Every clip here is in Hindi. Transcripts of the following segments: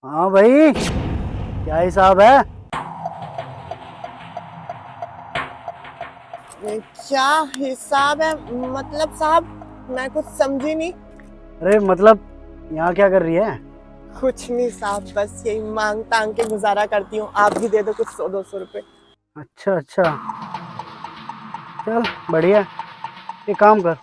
हाँ भाई, क्या हिसाब है? क्या हिसाब है? मतलब साहब, मैं कुछ समझी नहीं। अरे मतलब यहाँ क्या कर रही है? कुछ नहीं साहब, बस यही मांग तांग के गुजारा करती हूँ। आप भी दे दो कुछ 100-200 रुपए। अच्छा अच्छा, चल बढ़िया। एक काम कर,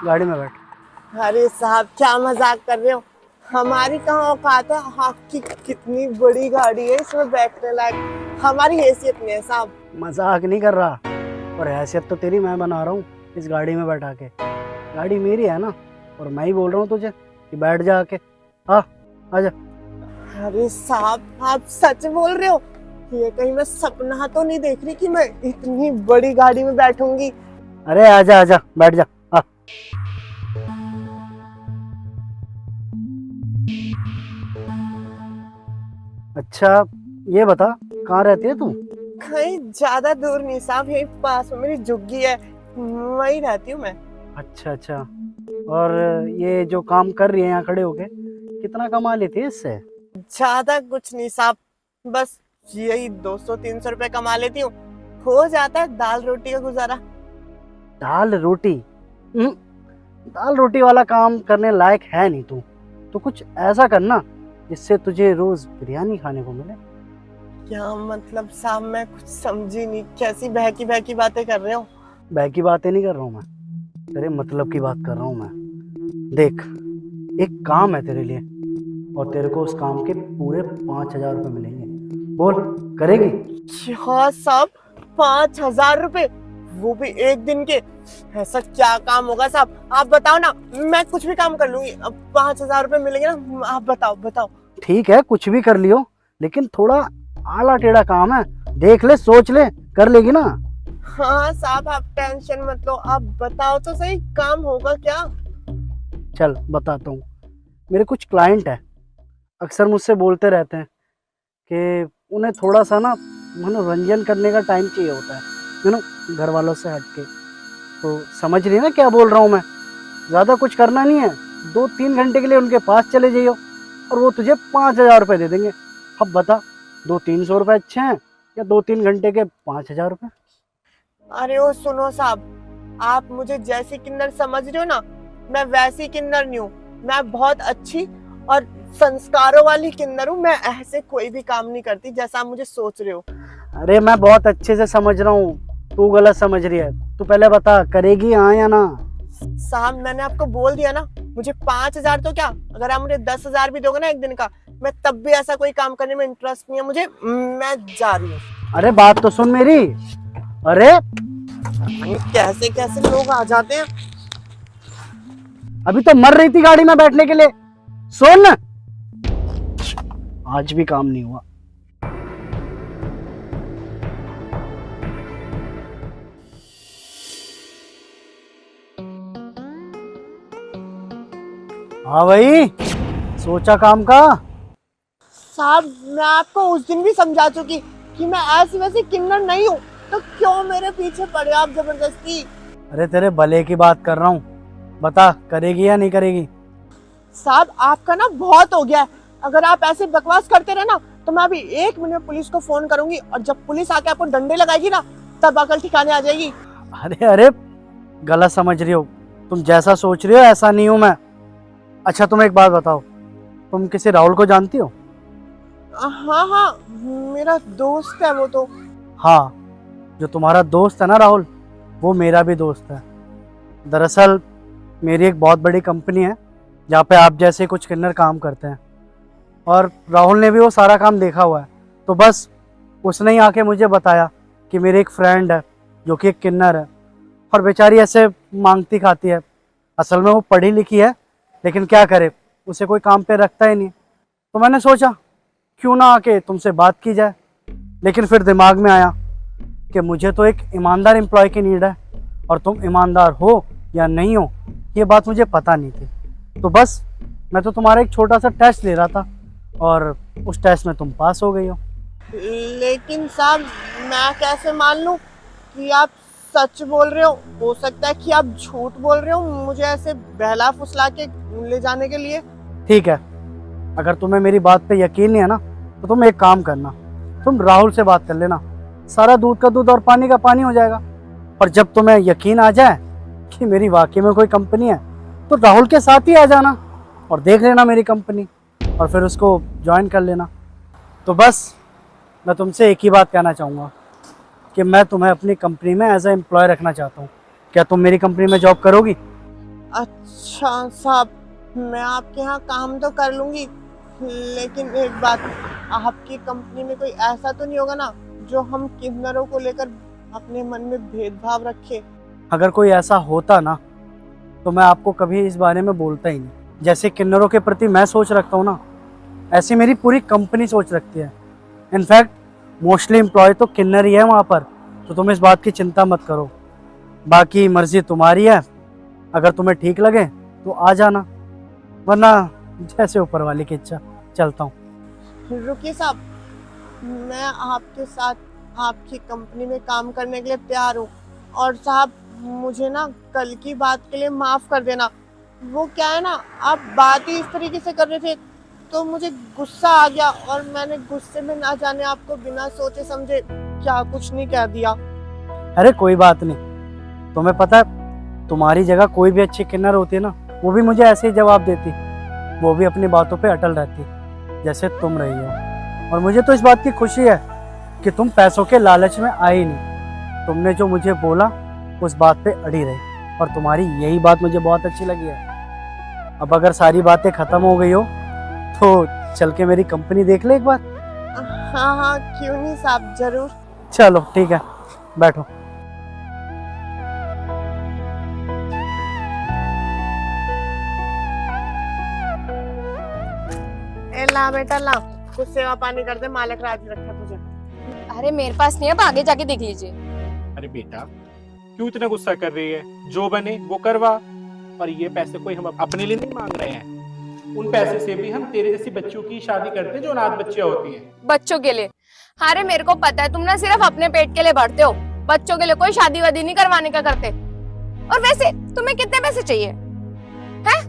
गाड़ी में बैठ। अरे साहब, क्या मजाक कर रहे हो? हमारी कहाँ औकात है? आपकी कितनी बड़ी गाड़ी है, इसमें बैठने लायक हमारी हैसियत नहीं है साहब। मजाक नहीं कर रहा, और हैसियत तो तेरी मैं बना रहा हूँ इस गाड़ी में बैठा के। गाड़ी मेरी है ना, और मैं ही बोल रहा हूँ तुझे कि बैठ जा आके। हाँ, आजा। अरे साहब, आप सच बोल रहे हो? ये कहीं मैं सपना तो नहीं देख रही कि मैं इतनी बड़ी गाड़ी में बैठूंगी? अरे आजा आजा, बैठ जा। हाँ। अच्छा, ये बता, कहाँ रहती है तू? कहीं ज्यादा दूर नहीं साहब, यही पास में मेरी झुग्गी है, वहीं रहती हूँ मैं। अच्छा अच्छा, और ये जो काम कर रही है यहाँ खड़े होके, कितना कमा लेती है इससे? ज्यादा कुछ नहीं साहब, बस यही 200-300 रुपए कमा लेती हूँ। हो जाता है दाल रोटी का गुजारा। दाल रोटी? हम्म, दाल रोटी वाला काम करने लायक है नहीं तू। तो कुछ ऐसा करना जिससे तुझे रोज बिरयानी खाने को मिले। क्या मतलब साहब, मैं कुछ समझी नहीं, कैसी बहकी बहकी बातें कर रहे हो? बैग की बातें नहीं कर रहा हूँ मैं, तेरे मतलब की बात कर रहा हूँ मैं। देख, एक काम है तेरे लिए, और तेरे को उस काम के पूरे 5,000 रुपये मिलेंगे। बोल, करेगी? क्या साहब, 5,000 रुपए? वो भी एक दिन के? ऐसा क्या काम होगा साहब, आप बताओ ना। मैं कुछ भी काम कर लूंगी। अब 5,000 रुपए मिलेंगे ना? आप बताओ बताओ। ठीक है, कुछ भी कर लियो, लेकिन थोड़ा आला टेढ़ा काम है। देख ले, सोच ले, कर लेगी ना? हाँ साहब, आप टेंशन मत लो, आप बताओ तो सही, काम होगा क्या? चल बताता हूँ। मेरे कुछ क्लाइंट है, अक्सर मुझसे बोलते रहते हैं कि उन्हें थोड़ा सा ना मनोरंजन करने का टाइम चाहिए होता है, यू नो, घर वालों से हट के। तो समझ रही है ना क्या बोल रहा हूँ मैं? ज़्यादा कुछ करना नहीं है, 2-3 घंटे के लिए उनके पास चले जाइयो, और वो तुझे 5,000 रुपये दे देंगे। अब बता, 200-300 रुपये अच्छे हैं या 2-3 घंटे के 5,000 रुपये? अरे ओ सुनो साहब, आप मुझे जैसी किन्नर समझ रहे हो ना, मैं वैसी किन्नर नहीं हूँ। मैं बहुत अच्छी और संस्कारों वाली किन्नर हूँ। मैं ऐसे कोई भी काम नहीं करती जैसा आप मुझे सोच रहे हो। अरे मैं बहुत अच्छे से समझ रहा हूँ, तू गलत समझ रही है। तू पहले बता, करेगी हाँ या ना? साहब, मैंने आपको बोल दिया ना, मुझे 5,000 तो क्या, अगर आप मुझे 10,000 भी दोगे ना एक दिन का, मैं तब भी ऐसा कोई काम करने में इंटरेस्ट नहीं है मुझे। मैं जा रही हूँ। अरे बात तो सुन मेरी। अरे, कैसे कैसे लोग आ जाते हैं। अभी तो मर रही थी गाड़ी में बैठने के लिए। सुन, आज भी काम नहीं हुआ। हाँ भाई, सोचा काम का? साहब, मैं आपको उस दिन भी समझा चुकी कि मैं ऐसी वैसी किन्नर नहीं हूँ, तो क्यों मेरे पीछे पड़े आप जबरदस्ती? अरे तेरे भले की बात कर रहा हूँ, बता करेगी या नहीं करेगी? साहब, आपका ना बहुत हो गया है। अगर आप ऐसे बकवास करते रहे ना, तो मैं अभी 1 मिनट में पुलिस को फोन करूंगी, और जब पुलिस आके आपको डंडे लगाएगी ना, तब अकल ठिकाने आ जाएगी। अरे अरे, गलत समझ रही हो। तुम जैसा सोच रही हो ऐसा नहीं हूं मैं। अच्छा तुम एक बात बताओ, तुम किसी राहुल को जानती हो? हाँ हाँ, मेरा दोस्त है वो तो। हाँ, जो तुम्हारा दोस्त है ना राहुल, वो मेरा भी दोस्त है। दरअसल मेरी एक बहुत बड़ी कंपनी है जहाँ पे आप जैसे कुछ किन्नर काम करते हैं, और राहुल ने भी वो सारा काम देखा हुआ है। तो बस उसने ही आके मुझे बताया कि मेरी एक फ्रेंड है जो कि एक किन्नर है, और बेचारी ऐसे मांगती खाती है। असल में वो पढ़ी लिखी है, लेकिन क्या करे, उसे कोई काम पे रखता ही नहीं। तो मैंने सोचा क्यों ना आके तुमसे बात की जाए, लेकिन फिर दिमाग में आया कि मुझे तो एक ईमानदार एम्प्लॉय की नीड है, और तुम ईमानदार हो या नहीं हो ये बात मुझे पता नहीं थी। तो बस मैं तो तुम्हारा एक छोटा सा टेस्ट ले रहा था, और उस टेस्ट में तुम पास हो गई हो। लेकिन साहब, मैं कैसे मान लूं कि आप सच बोल रहे हो सकता है कि आप झूठ बोल रहे हो मुझे ऐसे बहला फुसला के ले जाने के लिए। ठीक है, अगर तुम्हें मेरी बात पे यकीन नहीं है ना, तो तुम एक काम करना, तुम राहुल से बात कर लेना, सारा दूध का दूध और पानी का पानी हो जाएगा। और जब तुम्हें यकीन आ जाए कि मेरी वाकई में कोई कंपनी है, तो राहुल के साथ ही आ जाना और देख लेना मेरी कंपनी, और फिर उसको ज्वाइन कर लेना। तो बस मैं तुमसे एक ही बात कहना चाहूँगा कि मैं तुम्हें अपनी कंपनी में एज ए एम्प्लॉय रखना चाहता हूँ। क्या तुम मेरी कंपनी में जॉब करोगी? अच्छा साहब, मैं आपके यहाँ काम तो कर लूंगी, लेकिन एक बात, आपकी कंपनी में कोई ऐसा तो नहीं होगा ना जो हम किन्नरों को लेकर अपने मन में भेदभाव रखे? अगर कोई ऐसा होता ना, तो मैं आपको कभी इस बारे में बोलता ही नहीं। जैसे किन्नरों के प्रति मैं सोच रखता हूँ ना, ऐसी मेरी पूरी कंपनी सोच रखती है। इनफैक्ट मोस्टली एम्प्लॉय तो किन्नर ही है वहाँ पर, तो तुम इस बात की चिंता मत करो। बाकी मर्जी तुम्हारी है, अगर तुम्हें ठीक लगे तो आ जाना, वरना जैसे ऊपर वाले की इच्छा। चलता हूँ। रुकिए साहब, मैं आपके साथ आपकी कंपनी में काम करने के लिए तैयार हूँ। और साहब, मुझे ना कल की बात के लिए माफ कर देना। वो क्या है ना, आप बात ही इस तरीके से कर रहे थे तो मुझे गुस्सा आ गया, और मैंने गुस्से में ना जाने आपको बिना सोचे समझे क्या कुछ नहीं कह दिया। अरे कोई बात नहीं, तुम्हें पता है तुम्हारी जगह कोई भी अच्छी किन्नर होती है ना, वो भी मुझे ऐसे ही जवाब देती, वो भी अपनी बातों पे अटल रहती जैसे तुम रही हो। और मुझे तो इस बात की खुशी है कि तुम पैसों के लालच में आई नहीं। तुमने जो मुझे बोला उस बात पे अड़ी रही, और तुम्हारी यही बात मुझे बहुत अच्छी लगी है। अब अगर सारी बातें खत्म हो गई हो तो चल के मेरी कंपनी देख ले एक बार। हाँ हाँ, क्यों नहीं साहब, जरूर। चलो ठीक है, बैठो। ए ला बेटा ला, कुछ सेवा पानी कर दे, मालिक राज रखा तुझे। अरे मेरे पास नहीं है, आप आगे जाके देख लीजिए। अरे बेटा, क्यों इतना गुस्सा कर रही है? जो बने वो करवा। और ये पैसे कोई हम अपने लिए नहीं मांग रहे हैं, उन पैसे से भी हम तेरे जैसी बच्चों की शादी करते हैं जो अनाथ बच्चियां होती हैं। बच्चों के लिए? अरे मेरे को पता है, तुम ना सिर्फ अपने पेट के लिए भरते हो, बच्चों के लिए कोई शादी वादी नहीं करवाने का करते। और वैसे तुम्हें कितने पैसे चाहिए हैं?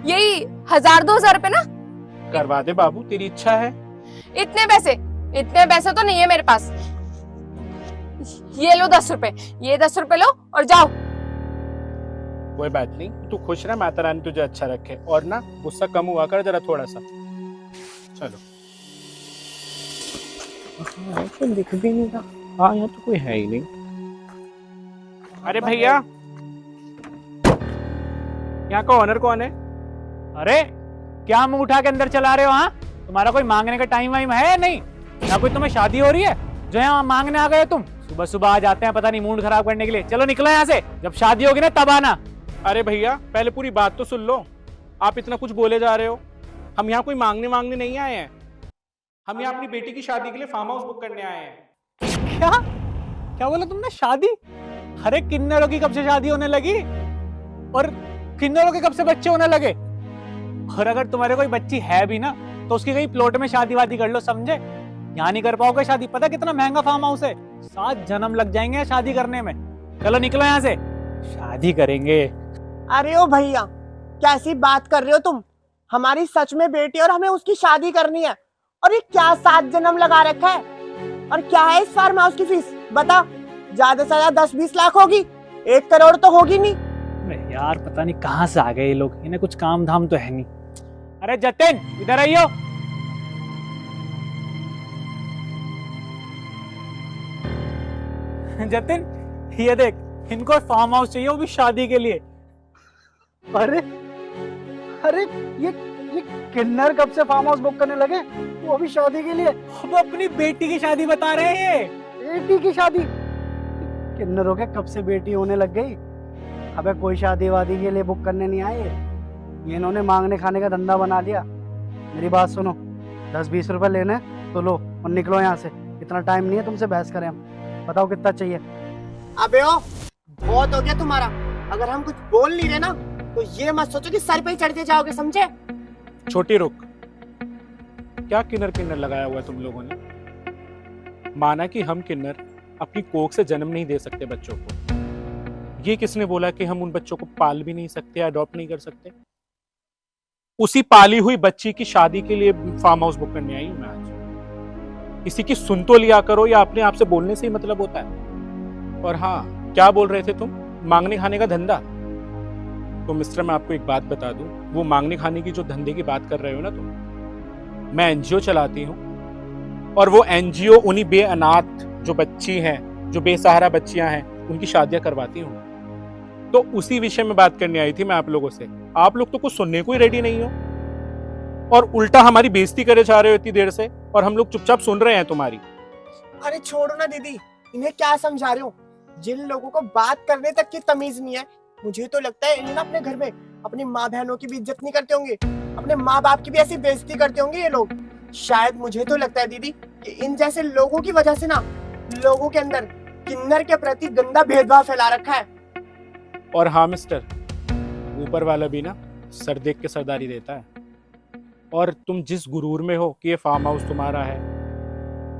यही 1000-2000 रुपए ना? करवा दे बाबू, तेरी इच्छा है। इतने पैसे तो नहीं है मेरे पास। ये लो 10 रुपए, ये 10 रुपए लो और जाओ। कोई बात नहीं, तू खुश रह, माता रानी तुझे अच्छा रखे। और ना गुस्सा कम हुआ कर जरा थोड़ा सा। चलो। तो दिख भी नहीं रहा। हाँ, यहाँ तो कोई है ही नहीं। अरे भैया, यहाँ का ओनर कौन है? अरे क्या मुंह उठा के अंदर चला रहे हो? हाँ, तुम्हारा कोई मांगने का टाइम वाइम है या नहीं? या कोई तुम्हें शादी हो रही है जो यहाँ मांगने आ गए तुम? सुबह सुबह आ जाते हैं पता नहीं मूड खराब करने के लिए। चलो निकलो यहाँ से, जब शादी होगी ना तब आना। अरे भैया, पहले पूरी बात तो सुन लो। आप इतना कुछ बोले जा रहे हो। हम यहाँ कोई मांगने नहीं आए हैं। हम यहाँ अपनी बेटी की शादी के लिए फार्म हाउस बुक करने आए हैं। क्या क्या बोला तुमने? शादी? अरे किन्नरों की कब से शादी होने लगी, और किन्नरों के कब से बच्चे होने लगे? और अगर तुम्हारे कोई बच्ची है भी ना, तो उसकी कहीं प्लॉट में शादी वादी कर लो, समझे? यहाँ नहीं कर पाओगे शादी। पता कितना महंगा फार्म हाउस है, 7 जन्म लग जाएंगे शादी करने में। चलो निकलो यहाँ से, शादी करेंगे। अरे ओ भैया, कैसी बात कर रहे हो तुम? हमारी सच में बेटी और हमें उसकी शादी करनी है, और ये क्या 7 जन्म लगा रखा है? और क्या है इस फार्म हाउस की फीस बता? ज्यादा से ज्यादा 10-20 लाख होगी, 1 करोड़ तो होगी नहीं। अरे यार पता नहीं कहाँ से आ गए ये लोग, इन्हें कुछ काम धाम तो है नहीं। अरे जतिन इधर आइयो। जतिन ये देख, इनको फार्म हाउस चाहिए, वो भी शादी के लिए। अरे अरे ये किन्नर कब से फार्म हाउस बुक करने लगे, वो भी शादी के लिए? अब अपनी बेटी की शादी बता रहे हैं ये। बेटी की शादी? किन्नरों के कब से बेटी होने लग गई? अबे कोई शादी वादी के लिए बुक करने नहीं आए ये इन्होंने मांगने खाने का धंधा बना लिया। मेरी बात सुनो, 10-20 रुपए लेने तो लो और निकलो यहाँ से। इतना टाइम नहीं है तुमसे बहस करें हम। बताओ कितना चाहिए? अबे ओ, बहुत हो गया तुम्हारा। अगर हम कुछ बोल नहीं रहे ना, तो ये मत सोचो कि सर पे ही चढ़ते जाओगे, समझे? छोटी रुक, क्या किन्नर लगाया हुआ है तुम लोगों ने? माना कि हम किन्नर अपनी कोख से जन्म नहीं दे सकते बच्चों को, ये किसने बोला कि हम उन बच्चों को पाल भी नहीं सकते, अडॉप्ट नहीं कर सकते? उसी पाली हुई बच्ची की शादी के लिए फार्म हाउस बुक करने आई हूं मैं आज। किसी की सुन तो लिया करो, या अपने आप से बोलने से ही मतलब होता है। और हाँ, क्या बोल रहे थे तुम? मांगने खाने का धंधा? तो मिस्टर, मैं आपको एक बात बता दूं, वो मांगने खाने की जो धंधे की बात कर रहे हो ना तुम, मैं एनजीओ चलाती हूँ, और वो एनजीओ उन्हीं बेअनाथ जो बच्ची हैं, जो बेसहारा बच्चियां हैं, उनकी शादियां करवाती हूँ। तो उसी विषय में बात करने आई थी मैं आप लोगों से। आप लोग तो कुछ सुनने को ही रेडी नहीं हो, और उल्टा हमारी बेइज्जती करे जा रहे हो इतनी देर से, और हम लोग चुपचाप सुन रहे हैं तुम्हारी। अरे छोड़ो ना दीदी, इन्हें क्या समझा रहे हो? जिन लोगों को बात करने तक की तमीज नहीं है, मुझे तो लगता है इन्हें ना अपने घर में अपनी माँ बहनों की भी इज्जत नहीं करते होंगे, अपने माँ बाप की भी ऐसी बेइज्जती करते होंगे ये लोग। शायद मुझे तो लगता है दीदी कि इन जैसे लोगों की वजह से ना लोगों के अंदर किन्नर के प्रति गंदा भेदभाव फैला रखा है। और हाँ मिस्टर, ऊपर वाला भी ना सर देख के सरदारी देता है। और तुम जिस गुरूर में हो कि ये फार्म हाउस तुम्हारा है,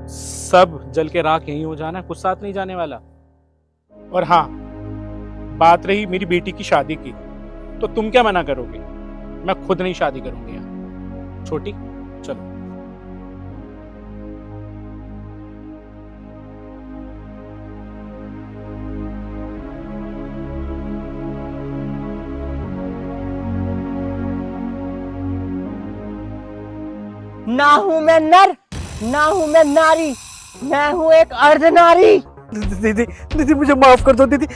सब जल के राख यहीं हो जाना है, कुछ साथ नहीं जाने वाला। और हाँ, बात रही मेरी बेटी की शादी की, तो तुम क्या मना करोगे? मैं खुद नहीं शादी करूंगी यहाँ। छोटी, चलो। ना हूं मैं नर, ना हूं मैं नारी, मैं हूं एक अर्धनारी। दीदी दीदी मुझे माफ कर दो दीदी,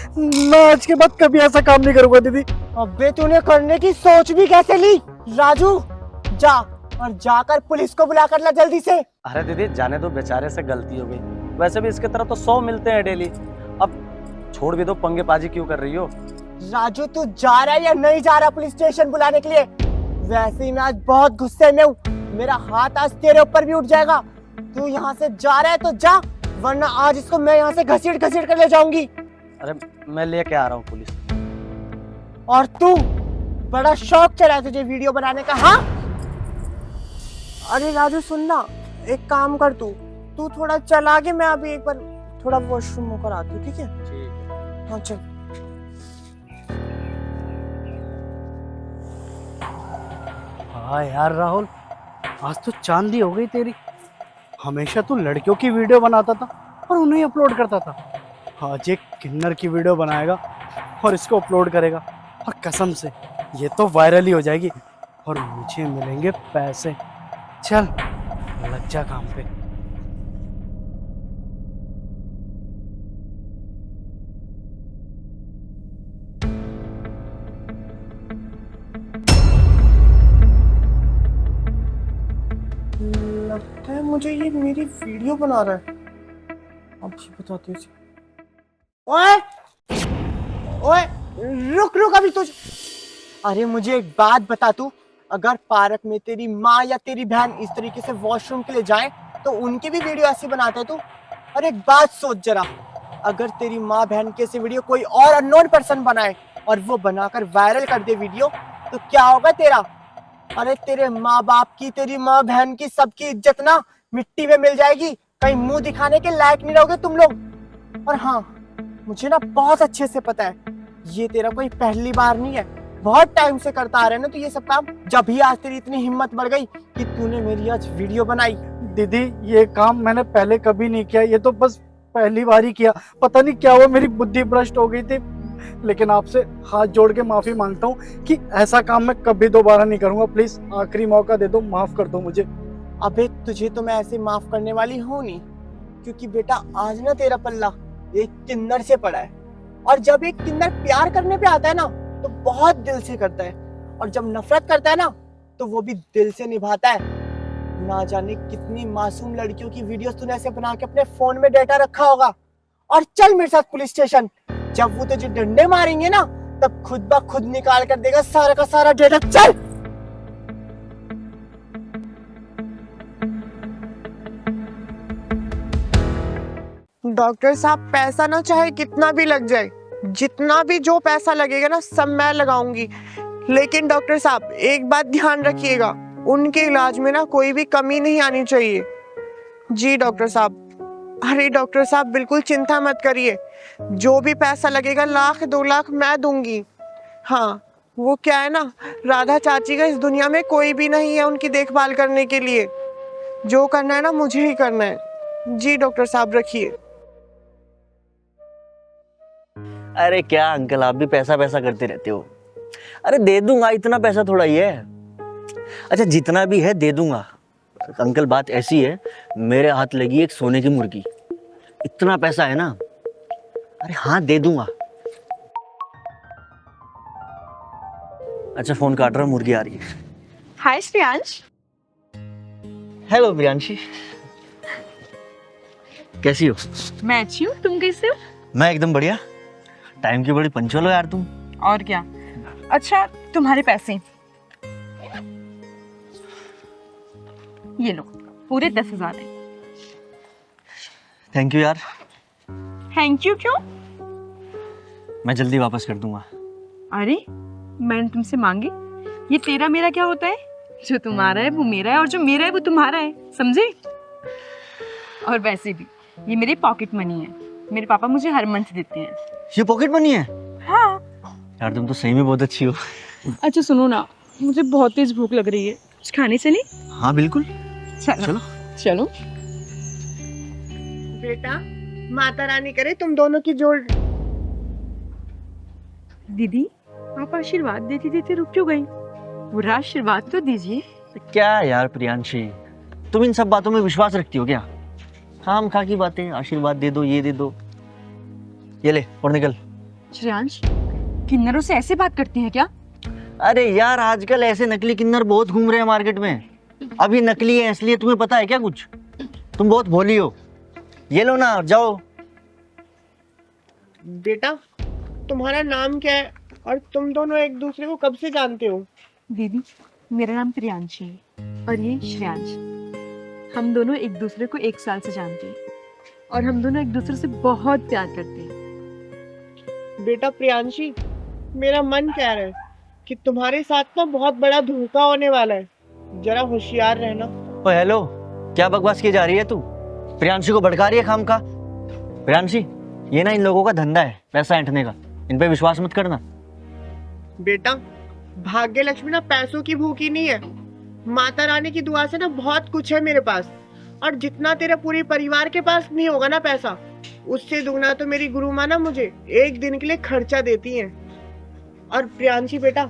मैं आज के बाद कभी ऐसा काम नहीं करूंगा दीदी। अबे तूने करने की सोच भी कैसे ली? राजू, जा और जाकर पुलिस को बुला कर ला जल्दी से। अरे दीदी जाने दो, बेचारे से गलती हो गई। वैसे भी इसके तरफ तो 100 मिलते हैं डेली। अब छोड़ भी दो, पंगेबाजी क्यों कर रही हो? राजू, तू जा रहा है या नहीं जा रहा पुलिस स्टेशन बुलाने के लिए? वैसे ही मैं आज बहुत गुस्से में हूँ, मेरा हाथ आज तेरे ऊपर भी उठ जाएगा। तू यहाँ से जा रहा है तो जा, वरना आज इसको मैं यहाँ से घसीट घसीट कर ले जाऊंगी। अरे मैं लेके आ रहा हूँ पुलिस। और तू, बड़ा शौक चला है तुझे वीडियो बनाने का, हाँ? अरे राजू सुनना, एक काम कर, तू थोड़ा चला के, मैं अभी एक बार थोड़ा वॉशरूम होकर आती हूँ, ठीक है? ठीक है। हाँ चल। हाँ यार राहुल, आज तो चांदी हो गई तेरी। हमेशा तू लड़कियों की वीडियो बनाता था और उन्हें अपलोड करता था, आज एक किन्नर की वीडियो बनाएगा और इसको अपलोड करेगा, और कसम से ये तो वायरल ही हो जाएगी और मुझे मिलेंगे पैसे। चल लग जा काम पे। लगता है मुझे ये मेरी वीडियो बना रहा है। अब ये बताती हूँ इसे। ओए ओए, रुक रुक अभी तुझ। अरे मुझे एक बात बता, तू अगर पार्क में तेरी माँ या तेरी बहन इस तरीके से वॉशरूम के लिए जाए तो उनकी भी वीडियो ऐसी बनाता है तू? और एक बात सोच जरा, अगर तेरी माँ बहन की ऐसी वीडियो कोई और अननोन पर्सन बनाए और वो बनाकर वायरल कर दे वीडियो, तो क्या होगा तेरा? अरे तेरे माँ बाप की, तेरी माँ बहन की, सबकी इज्जत ना मिट्टी में मिल जाएगी। कहीं मुंह दिखाने के लायक नहीं रहोगे तुम लोग। और हाँ, मुझे ना बहुत अच्छे से पता है ये तेरा कोई पहली बार नहीं है, बहुत टाइम से करता आ रहा है ना तू ये सब काम। जब भी आज तेरी इतनी हिम्मत बढ़ गई कि तूने मेरी आज वीडियो बनाई। दीदी ये काम मैंने पहले कभी नहीं किया, ये तो बस पहली बार ही किया। पता नहीं क्या हुआ, मेरी बुद्धि भ्रष्ट हो गई थी। लेकिन आपसे हाथ जोड़ के माफी मांगता हूँ कि ऐसा काम मैं कभी दोबारा नहीं करूंगा। प्लीज आखिरी मौका दे दो, माफ कर दो मुझे। अबे तुझे तो मैं ऐसे माफ करने वाली हूँ नहीं, क्योंकि बेटा आज ना तेरा पल्ला एक किन्नर से पड़ा है। और जब एक किन्नर प्यार करने पे आता है ना तो बहुत दिल से करता है, और जब नफरत करता है ना तो वो भी दिल से निभाता है। ना जाने कितनी मासूम लड़कियों की वीडियोस तूने ऐसे बना के अपने फोन में डेटा रखा होगा। और चल मेरे साथ पुलिस स्टेशन, जब वो तुझे डंडे मारेंगे ना तब खुद ब खुद निकाल कर देगा सारा का सारा डेटा। चल। डॉक्टर साहब, पैसा ना चाहे कितना भी लग जाए, जितना भी जो पैसा लगेगा ना सब मैं लगाऊंगी, लेकिन डॉक्टर साहब एक बात ध्यान रखिएगा, उनके इलाज में ना कोई भी कमी नहीं आनी चाहिए। जी डॉक्टर साहब। अरे डॉक्टर साहब बिल्कुल चिंता मत करिए, जो भी पैसा लगेगा 1 लाख 2 लाख मैं दूंगी। हाँ, वो क्या है ना, राधा चाची का इस दुनिया में कोई भी नहीं है उनकी देखभाल करने के लिए। जो करना है ना मुझे ही करना है। जी डॉक्टर साहब रखिए। अरे क्या अंकल, आप भी पैसा पैसा करते रहते हो। अरे दे दूंगा, इतना पैसा थोड़ा ही है। अच्छा जितना भी है दे दूंगा। अंकल बात ऐसी है, मेरे हाथ लगी एक सोने की मुर्गी, इतना पैसा है ना। अरे हाँ दे दूंगा। अच्छा फोन काट रहा हूँ, मुर्गी आ रही है। हाय श्रेयांश। हेलो प्रियांशी, कैसी हो? मैं अच्छी हूँ, तुम कैसे हो? मैं एकदम बढ़िया। टाइम की बड़ी पंचुअल हो यार तुम। और क्या। अच्छा तुम्हारे पैसे ये लो, पूरे 10,000 है। थैंक यू यार। थैंक यू क्यों? मैं जल्दी वापस कर दूंगा। अरे मैंने तुमसे मांगे? ये तेरा मेरा क्या होता है? जो तुम्हारा है वो मेरा है और जो मेरा है वो तुम्हारा है, समझे? और वैसे भी ये मेरी पॉकेट मनी है, मेरे पापा मुझे हर मंथ देते हैं। ये पॉकेट मनी है? हाँ। यार तुम तो सही में बहुत अच्छी हो। अच्छा सुनो ना, मुझे बहुत तेज भूख लग रही है, कुछ खाने चले? हाँ बिल्कुल, चलो चलो। चलो। बेटा माता रानी करे तुम दोनों की जोड़। दीदी आप आशीर्वाद देते देते रुक क्यों गई? पूरा आशीर्वाद तो दीजिए। क्या यार प्रियांशी, तुम इन सब बातों में विश्वास रखती हो क्या? खाम खा की बातें, आशीर्वाद दे दो, ये दे दो। ये ले और निकल। श्रेयांश किन्नरों से ऐसे बात करती हैं क्या? अरे यार आजकल ऐसे नकली किन्नर बहुत घूम रहे हैं मार्केट में। अभी नकली है इसलिए तुम्हें पता है क्या कुछ? तुम बहुत भोली हो। ये लो ना, जाओ। बेटा तुम्हारा नाम क्या है और तुम दोनों एक दूसरे को कब से जानते हो? दीदी मेरा नाम प्रियांशी है और ये श्रेयांश। हम दोनों एक दूसरे को 1 साल से जानते हैं और हम दोनों एक दूसरे से बहुत प्यार करते हैं। बेटा प्रियांशी, मेरा मन कह रहा है कि तुम्हारे साथ ना बहुत बड़ा धोखा होने वाला है, जरा होशियार रहना। ओ हेलो, क्या बकवास की जा रही है तू? प्रियांशी को भड़का रही है खाम खा। प्रियांशी ये ना इन लोगों का धंधा है पैसा ऐंठने का, इन पे विश्वास मत करना। बेटा भाग्य लक्ष्मी ना पैसों की भूखी नहीं है। माता रानी की दुआ से ना बहुत कुछ है मेरे पास, और जितना तेरे पूरे परिवार के पास नहीं होगा ना पैसा, उससे दुगना तो मेरी गुरु माँ ना मुझे एक दिन के लिए खर्चा देती हैं। और प्रियांशी बेटा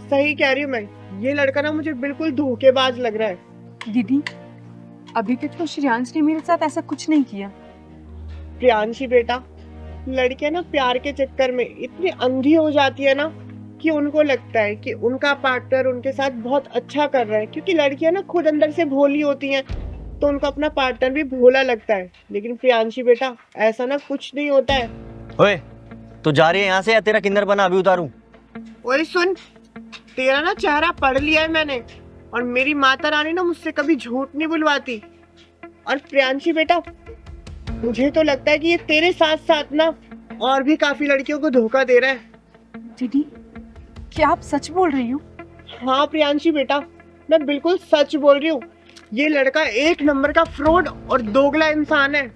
सही कह रही हूँ मैं, ये लड़का ना मुझे बिल्कुल धोखेबाज लग रहा है। दीदी अभी तक तो श्रेयांश ने मेरे साथ ऐसा कुछ नहीं किया। प्रियांशी बेटा, लड़कियां ना प्यार के चक्कर में इतनी अंधी हो जाती है ना कि उनको लगता है कि उनका पार्टनर उनके साथ बहुत अच्छा कर रहा है, क्योंकि लड़कियां ना खुद अंदर से भोली होती हैं, तो उनको अपना पार्टनर भी भोला लगता है। लेकिन प्रियांशी बेटा ऐसा ना कुछ नहीं होता है। ओए तू जा रही है यहाँ से या तेरा किन्नर बना अभी उतारूं? ओए सुन, तेरा ना चेहरा पढ़ लिया है मैंने, और मेरी माता रानी ना मुझसे कभी झूठ नहीं बुलवाती। और प्रियांशी बेटा मुझे तो लगता है कि ये तेरे साथ साथ ना और भी काफी लड़कियों को धोखा दे रहा है। दीदी क्या आप सच बोल रही हो? हाँ प्रियांशी बेटा, मैं बिल्कुल सच बोल रही हूँ। ये लड़का एक नंबर का फ्रॉड और दोगला इंसान है।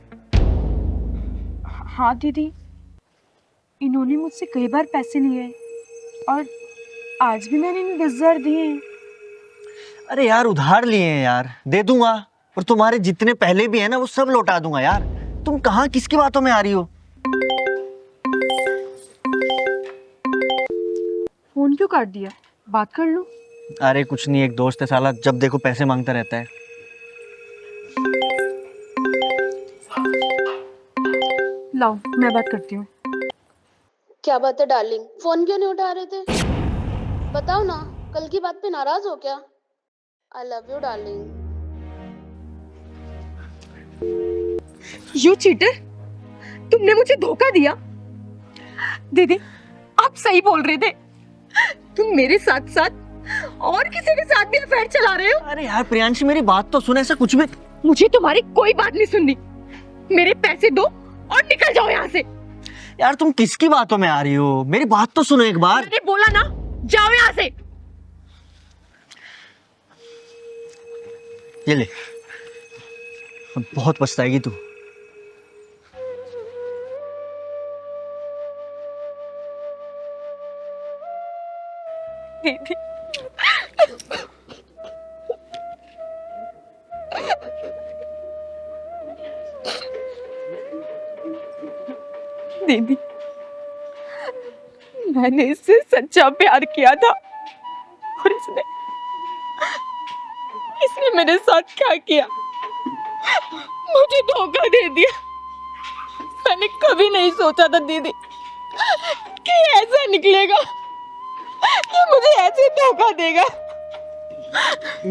हाँ दीदी, इन्होंने मुझसे कई बार पैसे लिए और आज भी मैंने इन्हें 10,000 दिए हैं। अरे यार उधार लिए हैं यार, दे दूंगा। और तुम्हारे जितने पहले भी है ना वो सब लौटा दूंगा यार। तुम कहाँ किसकी बातों में आ रही हो? फोन क्यों काट दिया? बात कर लो। अरे कुछ नहीं, एक दोस्त है साला, जब देखो पैसे मांगता रहता है। लाओ मैं बात करती हूँ। क्या बात है डार्लिंग, फोन क्यों नहीं उठा रहे थे? बताओ ना, कल की बात पे नाराज हो क्या? I love you darling. You cheater, तुमने मुझे धोखा दिया। दीदी आप सही बोल रहे थे, तुम मेरे साथ साथ और किसी के साथ भी अफेयर चला रहे हो। अरे यार प्रियांशी मेरी बात तो सुन, ऐसा कुछ भी। मुझे तुम्हारी कोई बात नहीं सुननी। मेरे पैसे दो और निकल जाओ यहाँ से। यार तुम किसकी बातों में आ रही हो? मेरी बात तो सुनो एक बार। मैंने बोला ना, जाओ यहाँ से। ये ले, अब बहुत पछताएगी तू। दीदी, मैंने इससे सच्चा प्यार किया था और इसने इसने मेरे साथ क्या किया, मुझे धोखा दे दिया। मैंने कभी नहीं सोचा था दीदी कि ऐसा निकलेगा, कि मुझे ऐसे धोखा देगा।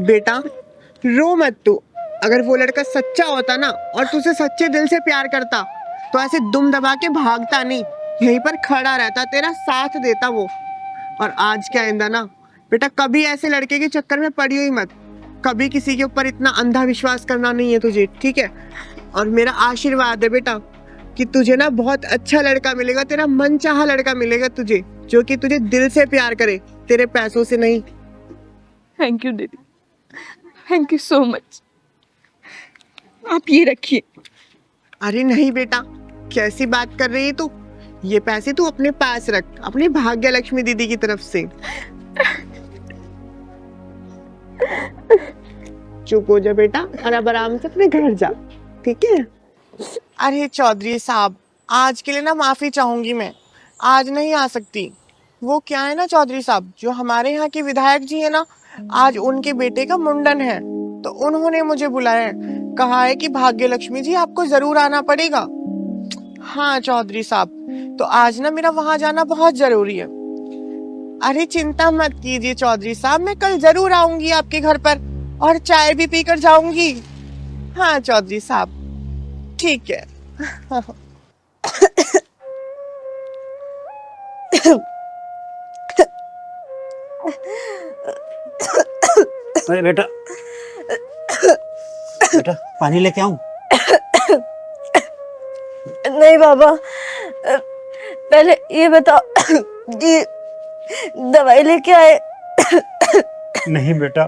बेटा रो मत तू। अगर वो लड़का सच्चा होता ना और तुझसे सच्चे दिल से प्यार करता तो ऐसे दुम दबा के भागता नहीं, यहीं पर खड़ा रहता, तेरा साथ देता वो। और आज के आइंदा ना बेटा कभी ऐसे लड़के के चक्कर में पड़ी हुई मत, कभी किसी के ऊपर इतना अंधा विश्वास करना नहीं है तुझे, ठीक है? और मेरा आशीर्वाद है बेटा कि तुझे ना बहुत अच्छा लड़का मिलेगा, तेरा मनचाहा लड़का मिलेगा तुझे, जो कि तुझे दिल से प्यार करे, तेरे पैसों से नहीं। थैंक यू दीदी, थैंक यू सो मच। आप ये रखिए। अरे नहीं बेटा, कैसी बात कर रही है तू? ये पैसे तू अपने पास रख, अपनी भाग्य लक्ष्मी दीदी की तरफ से। चुप हो जा बेटा और अब आराम से अपने घर जा, ठीक है? अरे चौधरी साहब, आज के लिए ना माफी चाहूंगी मैं, आज नहीं आ सकती। वो क्या है ना चौधरी साहब, जो हमारे यहाँ के विधायक जी है ना, आज उनके बेटे का मुंडन है, तो उन्होंने मुझे बुलाया है, कहा है कि भाग्य लक्ष्मी जी आपको जरूर आना पड़ेगा। हाँ चौधरी साहब, तो आज ना मेरा वहां जाना बहुत जरूरी है। अरे चिंता मत कीजिए चौधरी साहब, मैं कल जरूर आऊंगी आपके घर पर और चाय भी पीकर जाऊंगी। हाँ चौधरी साहब, ठीक है। अरे बेटा, बेटा पानी लेके आऊं? नहीं बाबा, पहले ये बताओ कि दवाई लेके आए? नहीं बेटा,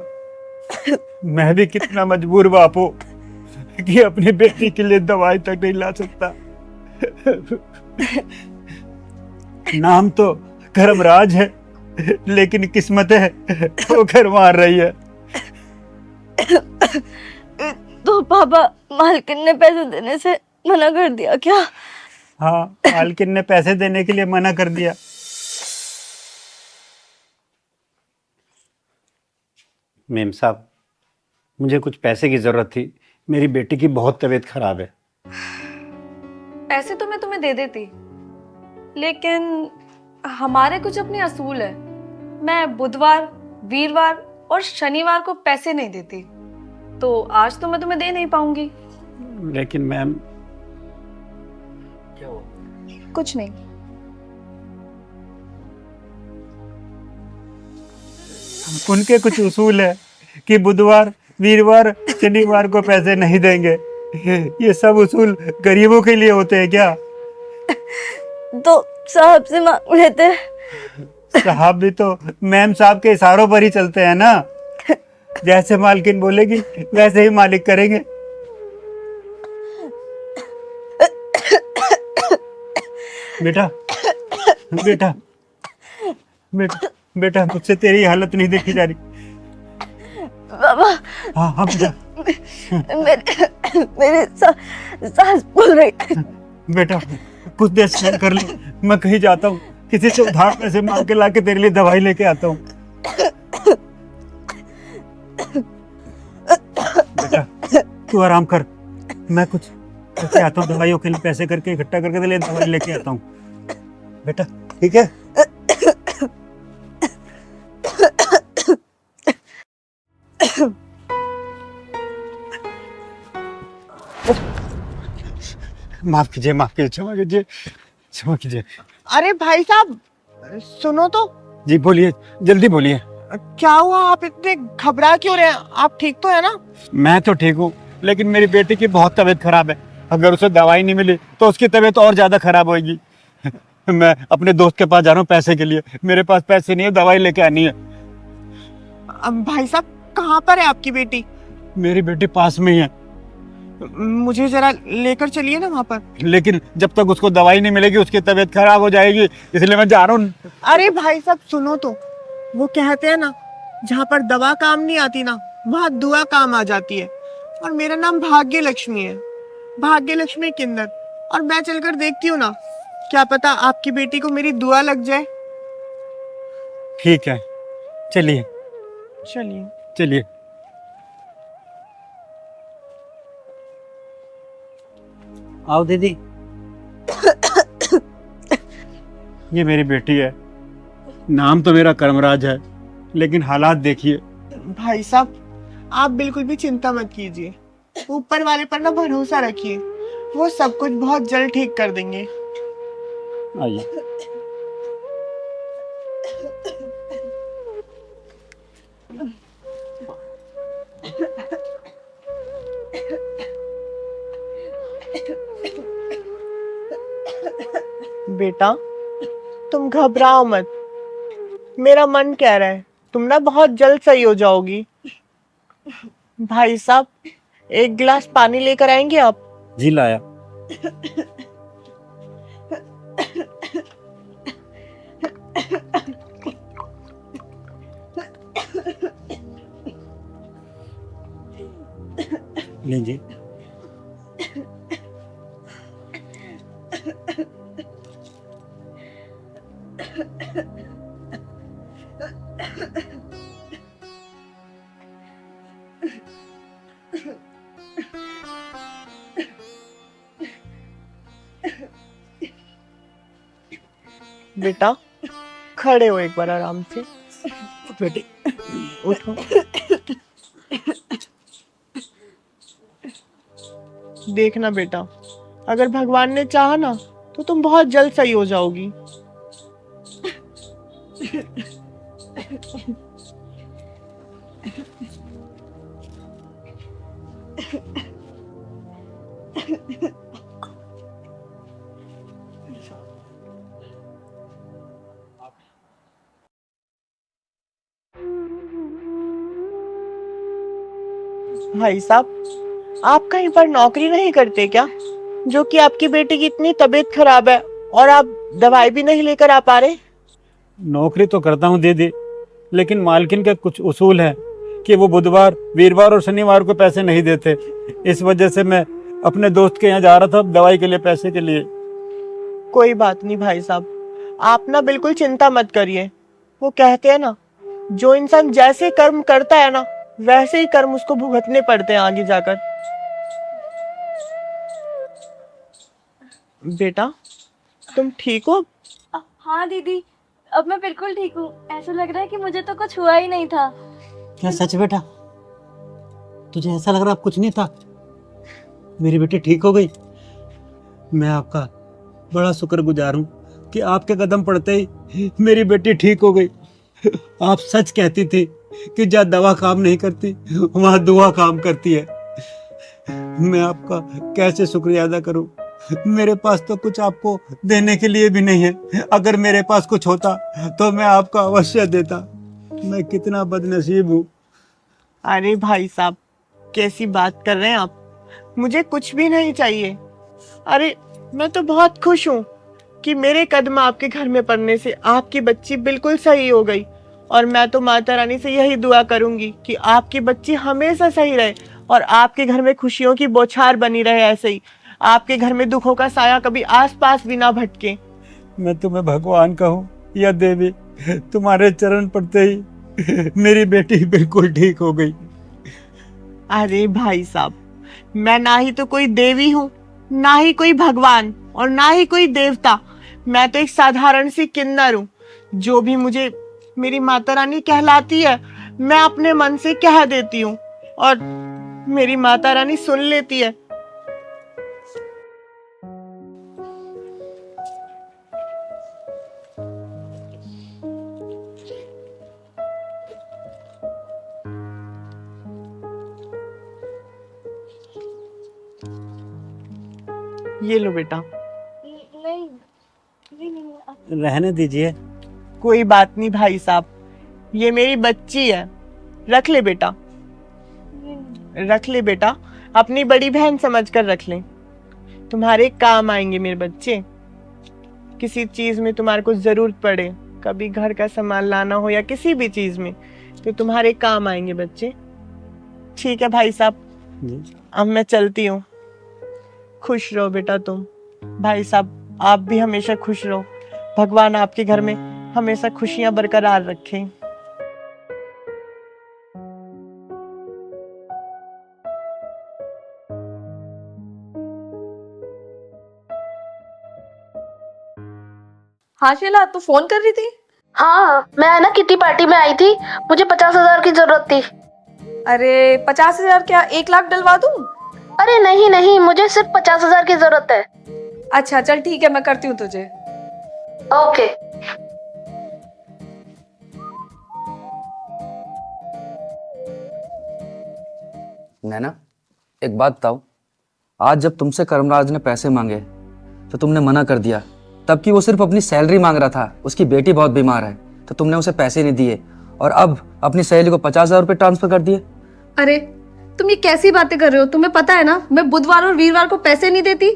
मैं भी कितना मजबूर बाप हूँ कि अपनी बेटी के लिए दवाई तक नहीं ला सकता। नाम तो धर्मराज है, लेकिन किस्मत है वो घर मार रही है। तो पापा मालकिन ने पैसे देने से मना कर दिया क्या? हाँ, मालकिन ने पैसे देने के लिए मना कर दिया। मेम साहब, मुझे कुछ पैसे की जरूरत थी, मेरी बेटी की बहुत तबीयत खराब है। पैसे तो मैं तुम्हें दे देती, लेकिन हमारे कुछ अपने असूल है। मैं बुधवार, वीरवार और शनिवार को पैसे नहीं देती, तो आज तो मैं तुम्हें दे नहीं पाऊंगी। लेकिन मैम, कुछ नहीं। उनके कुछ उसूल है कि बुधवार, वीरवार, शनिवार को पैसे नहीं देंगे। ये सब उसूल गरीबों के लिए होते हैं क्या? तो साहब से मांग लेते। साहब भी तो मैम साहब के इशारों पर ही चलते हैं ना। जैसे मालकिन बोलेगी वैसे ही मालिक करेंगे। बेटा बेटा बेटा बेटा, मुझसे तेरी हालत नहीं देखी जा रही। बाबा, हाँ हाँ बेटा। मेरे सांस फूल रही। बेटा कुछ देर स्टैंड कर ले, मैं कहीं जाता हूँ, किसी से उधार पैसे मांग के लाके तेरे लिए दवाई लेके आता हूँ। बेटा तू आराम कर, मैं कुछ करके आता हूँ, दवाइयों के लिए पैसे करके इकट्ठा करके तेरे लिए दवाई लेके आता हूँ। बेटा ठीक है? माफ कीजिए, माफ कीजिए, क्षमा कीजिए, क्षमा कीजिए। अरे भाई साहब सुनो तो। जी बोलिए, जल्दी बोलिए। क्या हुआ, आप इतने घबरा क्यों रहे हैं? आप ठीक तो है ना? मैं तो ठीक हूँ, लेकिन मेरी बेटी की बहुत तबीयत खराब है। अगर उसे दवाई नहीं मिली तो उसकी तबीयत और ज्यादा खराब होगी। मैं अपने दोस्त के पास जा रहा हूँ पैसे के लिए, मेरे पास पैसे नहीं है, दवाई लेके आनी है। अब भाई साहब कहाँ पर है आपकी बेटी? मेरी बेटी पास में ही है। मुझे जरा लेकर चलिए ना वहाँ पर। लेकिन जब तक उसको दवाई नहीं मिलेगी उसकी तबीयत खराब हो जाएगी, इसलिए मैं जा रहा हूँ। अरे भाई साहब सुनो तो, वो कहते हैं ना, जहाँ पर दवा काम नहीं आती ना, वहाँ दुआ काम आ जाती है। और मेरा नाम भाग्य लक्ष्मी है, भाग्य लक्ष्मी किन्नर। और मैं चलकर देखती हूँ ना क्या पता आपकी बेटी को मेरी दुआ लग जाए। ठीक है, चलिए चलिए। चलिए। आओ दीदी। ये मेरी बेटी है, नाम तो मेरा कर्मराज है, लेकिन हालात देखिए। भाई साहब, आप बिल्कुल भी चिंता मत कीजिए, ऊपर वाले पर ना भरोसा रखिए, वो सब कुछ बहुत जल्द ठीक कर देंगे। आइए। बेटा, तुम घबराओ मत, मेरा मन कह रहा है तुम ना बहुत जल्द सही हो जाओगी। भाई साहब, एक गिलास पानी लेकर आएंगे आप? जी लाया। लीजिए। बेटा, खड़े हो एक बार आराम से। बेटी, उठो। देखना बेटा, अगर भगवान ने चाहा ना तो तुम बहुत जल्द सही हो जाओगी। भाई साहब, आप कहीं पर नौकरी नहीं करते क्या, जो कि आपकी बेटी की इतनी तबीयत खराब है और आप दवाई भी नहीं लेकर आ पा रहे? नौकरी तो करता हूँ दीदी, लेकिन मालकिन का कुछ उसूल है कि वो बुधवार, वीरवार और शनिवार को पैसे नहीं देते। इस वजह से मैं अपने दोस्त के यहाँ जा रहा था दवाई के लिए, पैसे के लिए। कोई बात नहीं भाई साहब, आप ना बिल्कुल चिंता मत करिए। वो कहते हैं ना, जो इंसान जैसे कर्म करता है ना, वैसे ही कर्म उसको भुगतने पड़ते हैं आगे जाकर। बेटा, तुम ठीक हो? हाँ दीदी, अब मैं बिल्कुल ठीक हूँ। ऐसा लग रहा है कि मुझे तो कुछ हुआ ही नहीं था। क्या सच बेटा? तुझे ऐसा लग रहा कुछ नहीं था? मेरी बेटी ठीक हो गई। मैं आपका बड़ा शुक्रगुजार हूँ कि आपके कदम पड़ते ही मेरी बेटी ठीक हो गई। आप सच कहती थी कि जहाँ दवा काम नहीं करती वहाँ दुआ काम करती है। मैं आपका कैसे शुक्रिया अदा करूँ? मेरे पास तो कुछ आपको देने के लिए भी नहीं है। अगर मेरे पास कुछ होता तो मैं आपको अवश्य देता। मैं कितना बदनसीब हूँ। अरे भाई साहब, कैसी बात कर रहे हैं आप? मुझे कुछ भी नहीं चाहिए। अरे मैं तो बहुत खुश हूँ कि मेरे कदम आपके घर में पड़ने से आपकी बच्ची बिल्कुल सही हो गई। और मैं तो माता रानी से यही दुआ करूंगी कि आपकी बच्ची हमेशा सही रहे और आपके घर में खुशियों की बौछार बनी रहे। ऐसे ही आपके घर में दुखों का साया कभी आसपास भी ना भटके। मैं तुम्हें भगवान कहूँ या देवी, तुम्हारे चरण पड़ते ही मेरी बेटी बिल्कुल ठीक हो गई। अरे भाई साहब, मैं ना ही तो कोई देवी हूँ, ना ही कोई भगवान और ना ही कोई देवता। मैं तो एक साधारण सी किन्नर हूँ। जो भी मुझे मेरी माता रानी कहलाती है, मैं अपने मन से कह देती हूँ और मेरी माता रानी सुन लेती है। ये लो बेटा। नहीं नहीं नहीं, रहने दीजिए। कोई बात नहीं भाई साहब, ये मेरी बच्ची है। रख ले बेटा, रख ले बेटा, अपनी बड़ी बहन समझकर रख ले। तुम्हारे काम आएंगे मेरे बच्चे। किसी चीज में तुम्हारे को जरूरत पड़े, कभी घर का सामान लाना हो या किसी भी चीज में, तो तुम्हारे काम आएंगे बच्चे। ठीक है भाई साहब, अब मैं चलती हूँ। खुश रहो बेटा तुम। भाई साहब, आप भी हमेशा खुश रहो। भगवान आपके घर में हमेशा खुशियां बरकरार रखें। हाँ शीला, तू फोन कर रही थी? हाँ, मैं ना किटी पार्टी में आई थी, मुझे 50,000 की जरूरत थी। अरे 50,000 क्या 1 लाख डलवा दूं? अरे नहीं नहीं, मुझे सिर्फ 50,000 की जरूरत है। अच्छा चल ठीक है, मैं करती हूँ तुझे। ओके। नैना, एक बात बताओ, आज जब तुमसे कर्मराज ने पैसे मांगे तो तुमने मना कर दिया, तब कि वो सिर्फ अपनी सैलरी मांग रहा था, उसकी बेटी बहुत बीमार है, तो तुमने उसे पैसे नहीं दिए और अब अपनी सहेली को 50,000 रुपये ट्रांसफर कर दिए। अरे तुम ये कैसी बातें कर रहे हो? तुम्हें पता है ना मैं बुधवार और वीरवार को पैसे नहीं देती।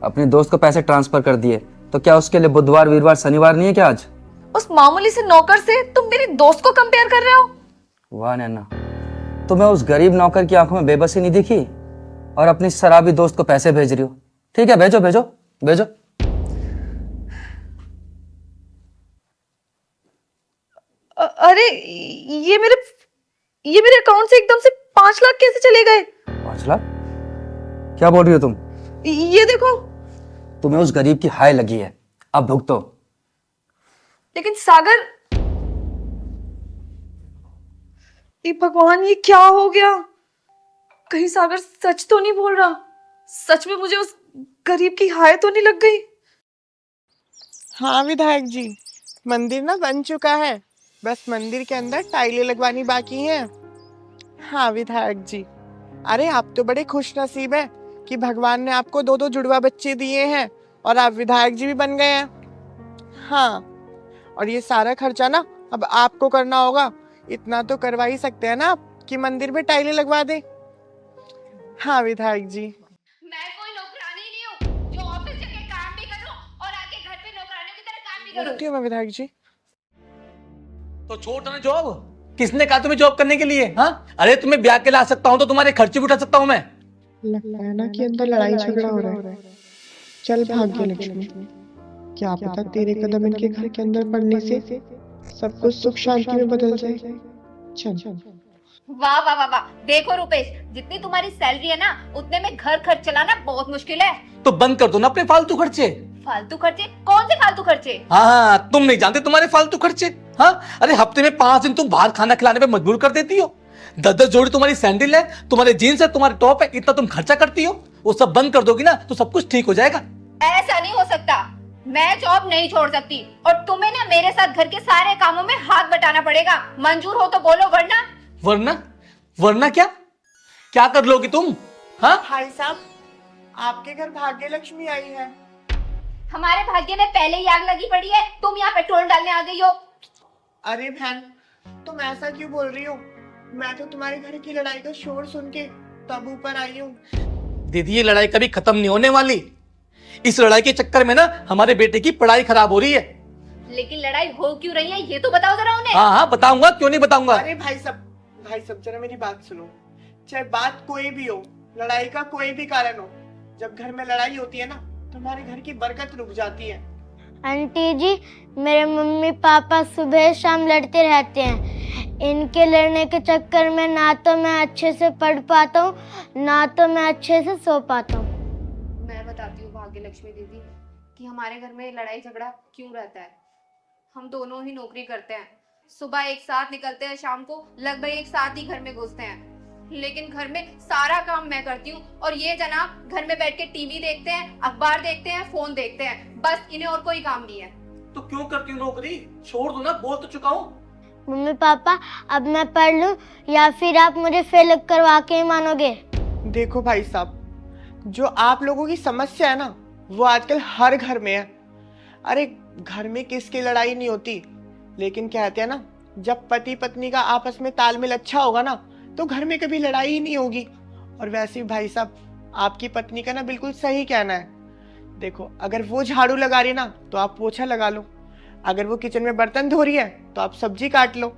अपने दोस्त को पैसे ट्रांसफर कर दिए, तो क्या उसके लिए बुधवार वीरवार शनिवार नहीं है क्या आज? उस मामूली से नौकर से तुम मेरी दोस्त को कंपेयर कर रहे हो? वाह नैना, तुम्हें उस गरीब नौकर की आंखों में बेबसी नहीं दिखी और अपनी शराबी दोस्त को पैसे भेज रही हो। ठीक है, भेजो भेजो भेजो। अरे ये मेरे अकाउंट से एकदम से 5 लाख कैसे चले गए? 5 लाख? क्या बोल रही हो तुम? ये देखो। तुम्हें उस गरीब की हाय लगी है, अब भुगतो। लेकिन सागर, ये भगवान ये क्या हो गया? कहीं सागर सच तो नहीं बोल रहा? सच में मुझे उस गरीब की हाय तो नहीं लग गई? हाँ विधायक जी, मंदिर ना बन चुका है, बस मंदिर के अंदर टाइलें लगवानी बाकी हैं। हाँ विधायक जी, अरे आप तो बड़े खुश नसीब हैं कि भगवान ने आपको 2-2 जुड़वा बच्चे दिए हैं और आप विधायक जी भी बन गए हैं। हाँ, और ये सारा खर्चा ना अब आपको करना होगा। इतना तो करवा ही सकते हैं ना आप कि मंदिर में टाइलें लगवा दें। हाँ विधायक जी। मैं कोई नौकरानी नहीं हूँ जो ऑफिस जाके काम भी करूँ और आके घर पे नौकरानियों की तरह काम भी करूँ। बोलती हूँ मैं विधायक जी। तो छोड़ ना जॉब। किसने कहा तुम्हें जॉब करने के लिए? हाँ, अरे तुम्हें ब्याह के ला सकता हूँ तो तुम्हारे खर्चे भी उठा सकता हूँ मैं। लगता है ना कि अंदर लड़ाई झगड़ा हो रहा है। चल भाग्य लक्ष्मी, क्या पता तेरे कदम इनके घर के अंदर पड़ने से सब कुछ सुख शांति में बदल जाए। चल। वाह वाह वाह वाह, देखो रुपेश, जितनी तुम्हारी सैलरी है ना उतने में घर खर्च चलाना बहुत मुश्किल है। तो बंद कर दो ना अपने फालतू खर्चे। फालतू खर्चे? कौन से फालतू खर्चे? हाँ, तुम नहीं जानते तुम्हारे फालतू खर्चे। हाँ, अरे हफ्ते में 5 दिन तुम बाहर खाना खिलाने पे मजबूर कर देती हो। 10-10 जोड़ी तुम्हारी सैंडल है, तुम्हारे जीन्स है, तुम्हारे टॉप है, इतना तुम खर्चा करती हो। वो सब बंद कर दोगी ना तो सब कुछ ठीक हो जाएगा। ऐसा नहीं हो सकता, मैं जॉब नहीं छोड़ सकती और तुम्हें ना मेरे साथ घर के सारे कामों में हाथ बटाना पड़ेगा। मंजूर हो तो बोलो, वरना क्या कर लोगी तुम? हाँ भाई साहब, आपके घर भाग्य लक्ष्मी आई है। हमारे भाग्य में पहले ही आग लगी पड़ी है, तुम यहाँ पेट्रोल डालने आ गई हो। अरे बहन, तुम ऐसा क्यों बोल रही हो? मैं तो तुम्हारे घर की लड़ाई का शोर सुन के तब ऊपर आई हूँ। दीदी, ये लड़ाई कभी खत्म नहीं होने वाली। इस लड़ाई के चक्कर में ना हमारे बेटे की पढ़ाई खराब हो रही है। लेकिन लड़ाई हो क्यों रही है ये तो बताओ जरा उन्हें। हाँ, बताऊंगा, क्यों नहीं बताऊंगा। अरे भाई सब जरा मेरी बात सुनो। चाहे बात कोई भी हो, लड़ाई का कोई भी कारण हो, जब घर में लड़ाई होती है ना तो हमारे घर की बरकत रुक जाती है। आंटी जी, मेरे मम्मी पापा सुबह शाम लड़ते रहते हैं। इनके लड़ने के चक्कर में ना तो मैं अच्छे से पढ़ पाता हूँ ना तो मैं अच्छे से सो पाता हूँ। मैं बताती हूँ भाग्य लक्ष्मी दीदी कि हमारे घर में लड़ाई झगड़ा क्यों रहता है। हम दोनों ही नौकरी करते हैं, सुबह एक साथ निकलते हैं, शाम को लगभग एक साथ ही घर में घुसते हैं। लेकिन घर में सारा काम मैं करती हूँ और ये जनाब घर में बैठ के टीवी देखते हैं, अखबार देखते हैं, फोन देखते हैं, बस इन्हें और कोई काम नहीं है। तो क्यों करती हूँ नौकरी? छोड़ दो ना, बोल तो चुका हूँ। मम्मी पापा, अब मैं पढ़ लूँ या फिर आप मुझे फेल करवा के ही मानोगे? देखो भाई साहब, जो आप लोगों की समस्या है ना वो आजकल हर घर में है। अरे घर में किसकी लड़ाई नहीं होती, लेकिन कहते हैं ना जब पति पत्नी का आपस में तालमेल अच्छा होगा ना तो घर में कभी लड़ाई ही नहीं होगी। और वैसे भी भाई साहब, आपकी पत्नी का ना बिल्कुल सही कहना है। देखो, अगर वो झाड़ू लगा रही है ना तो आप पोछा लगा लो, अगर वो किचन में बर्तन धो रही है तो आप सब्जी काट लो,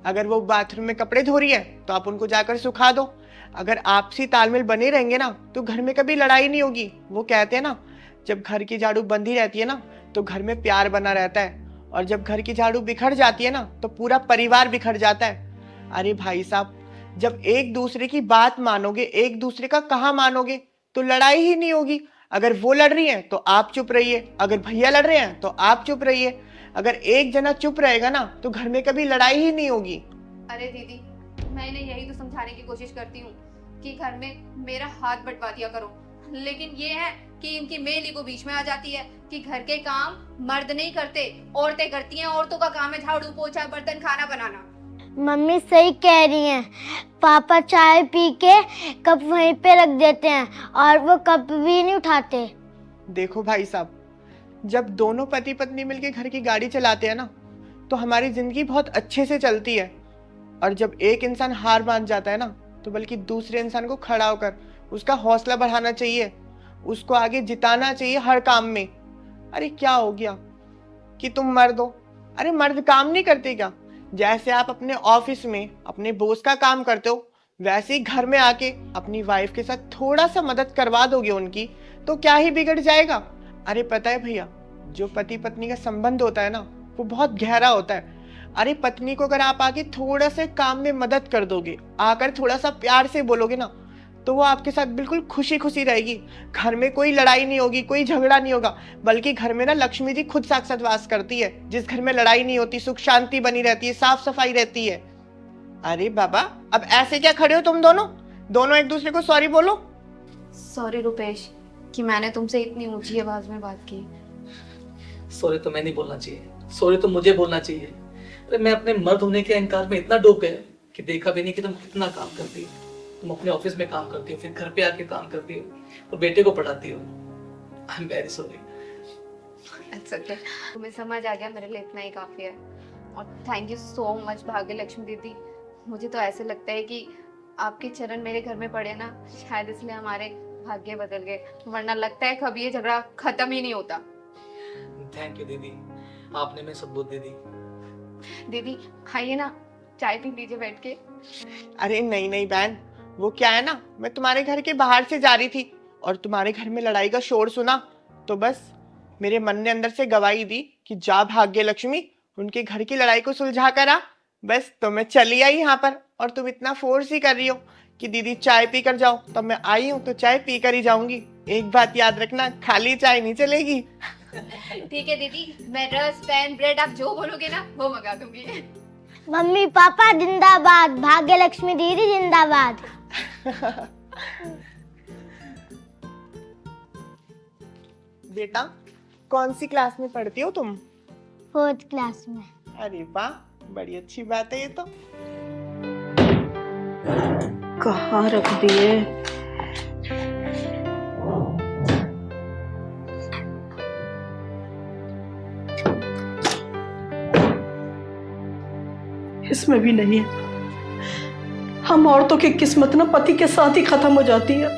अगर वो बाथरूम में कपड़े धो रही है तो आप उनको जाकर सुखा दो। अगर आपसी तालमेल बने रहेंगे ना तो घर में कभी लड़ाई नहीं होगी। वो कहते हैं ना, जब घर की झाड़ू बंधी रहती है ना तो घर में प्यार बना रहता है, और जब घर की झाड़ू बिखर जाती है ना तो पूरा परिवार बिखर जाता है। अरे भाई साहब, जब एक दूसरे की बात मानोगे, एक दूसरे का कहा मानोगे, तो लड़ाई ही नहीं होगी। अगर वो लड़ रही हैं तो आप चुप रहिए, अगर भैया लड़ रहे हैं तो आप चुप रहिए। अगर एक जना चुप रहेगा ना तो घर में कभी लड़ाई ही नहीं होगी। अरे दीदी, मैं इन्हें यही तो समझाने की कोशिश करती हूँ कि घर में मेरा हाथ बंटवा दिया करो, लेकिन ये है कि इनकी मेल ईगो बीच में आ जाती है कि घर के काम मर्द नहीं करते, औरतें करती हैं। औरतों का काम है झाड़ू पोछा बर्तन खाना बनाना। मम्मी सही कह रही हैं। पापा चाय पी के कप वहीं पे रख देते हैं और वो कप भी नहीं उठाते। देखो भाई साहब, जब दोनों पति पत्नी मिलके घर की गाड़ी चलाते हैं ना तो हमारी जिंदगी बहुत अच्छे से चलती है। और जब एक इंसान हार मान जाता है ना तो बल्कि दूसरे इंसान को खड़ा होकर उसका हौसला बढ़ाना चाहिए, उसको आगे जिताना चाहिए हर काम में। अरे क्या हो गया कि तुम मर्द हो? अरे मर्द काम नहीं करते क्या? जैसे आप अपने ऑफिस में अपने बॉस का काम करते हो, वैसे ही घर में आके अपनी वाइफ के साथ थोड़ा सा मदद करवा दोगे उनकी, तो क्या ही बिगड़ जाएगा। अरे पता है भैया, जो पति पत्नी का संबंध होता है ना वो बहुत गहरा होता है। अरे पत्नी को अगर आप आके थोड़ा सा काम में मदद कर दोगे, आकर थोड़ा सा प्यार से बोलोगे ना, तो वो आपके साथ बिल्कुल खुशी खुशी रहेगी। घर में कोई लड़ाई नहीं होगी, कोई झगड़ा नहीं होगा, बल्कि घर में ना लक्ष्मी जी खुद साक्षात वास करती है। जिस घर में लड़ाई नहीं होती, सुख शांति बनी रहती है, साफ सफाई रहती है। अरे बाबा, अब ऐसे क्या खड़े हो तुम दोनों एक दूसरे को सॉरी बोलो। सॉरी रुपेश कि मैंने तुमसे इतनी ऊंची आवाज में बात की। सॉरी तो मैं नहीं बोलना चाहिए, सॉरी तो मुझे बोलना चाहिए। अरे मैं अपने मर्द होने के अहंकार में इतना डूब गया कि देखा भी नहीं कि तुम कितना काम करती हो। तुम अपने ऑफिस में काम करती हो, फिर घर पे आके काम करती हो और बेटे को पढ़ाती हो। I am very sorry. It's okay, तुम्हें समझ आ गया, मेरे लिए इतना ही काफी है। और थैंक यू सो मच भाग्य लक्ष्मी दीदी। मुझे तो ऐसे लगता है कि आपके चरण मेरे घर में पड़े ना, शायद इसलिए हमारे भाग्य बदल गए, वरना लगता है कभी ये झगड़ा खत्म ही नहीं होता। थैंक यू दीदी, आपने मैं सब बुद्धि दी। दीदी खाइए ना, चाय पी लीजिए बैठ के। अरे नहीं नहीं बहन, वो क्या है ना, मैं तुम्हारे घर के बाहर से जा रही थी और तुम्हारे घर में लड़ाई का शोर सुना, तो बस मेरे मन ने अंदर से गवाही दी कि जा भाग्य लक्ष्मी, उनके घर की लड़ाई को सुलझा कर आ। बस तो मैं चली आई यहाँ पर, और तुम इतना फोर्स ही कर रही हो कि दीदी चाय पी कर जाओ, तब मैं आई हूँ तो चाय पी कर ही जाऊंगी। एक बात याद रखना, खाली चाय नहीं चलेगी। ठीक है दीदी, मैं रस पेन ब्रेड आप जो बोलोगे ना वो मंगा दूंगी। मम्मी पापा जिंदाबाद, भाग्य लक्ष्मी दीदी जिंदाबाद। बेटा, कौन सी क्लास में पढ़ती हो तुम? 4th क्लास में। अरे वाह, बड़ी अच्छी बात है ये तो। कहाँ रख दिए? इसमें भी नहीं है। हम औरतों की किस्मत ना पति के साथ ही खत्म हो जाती है।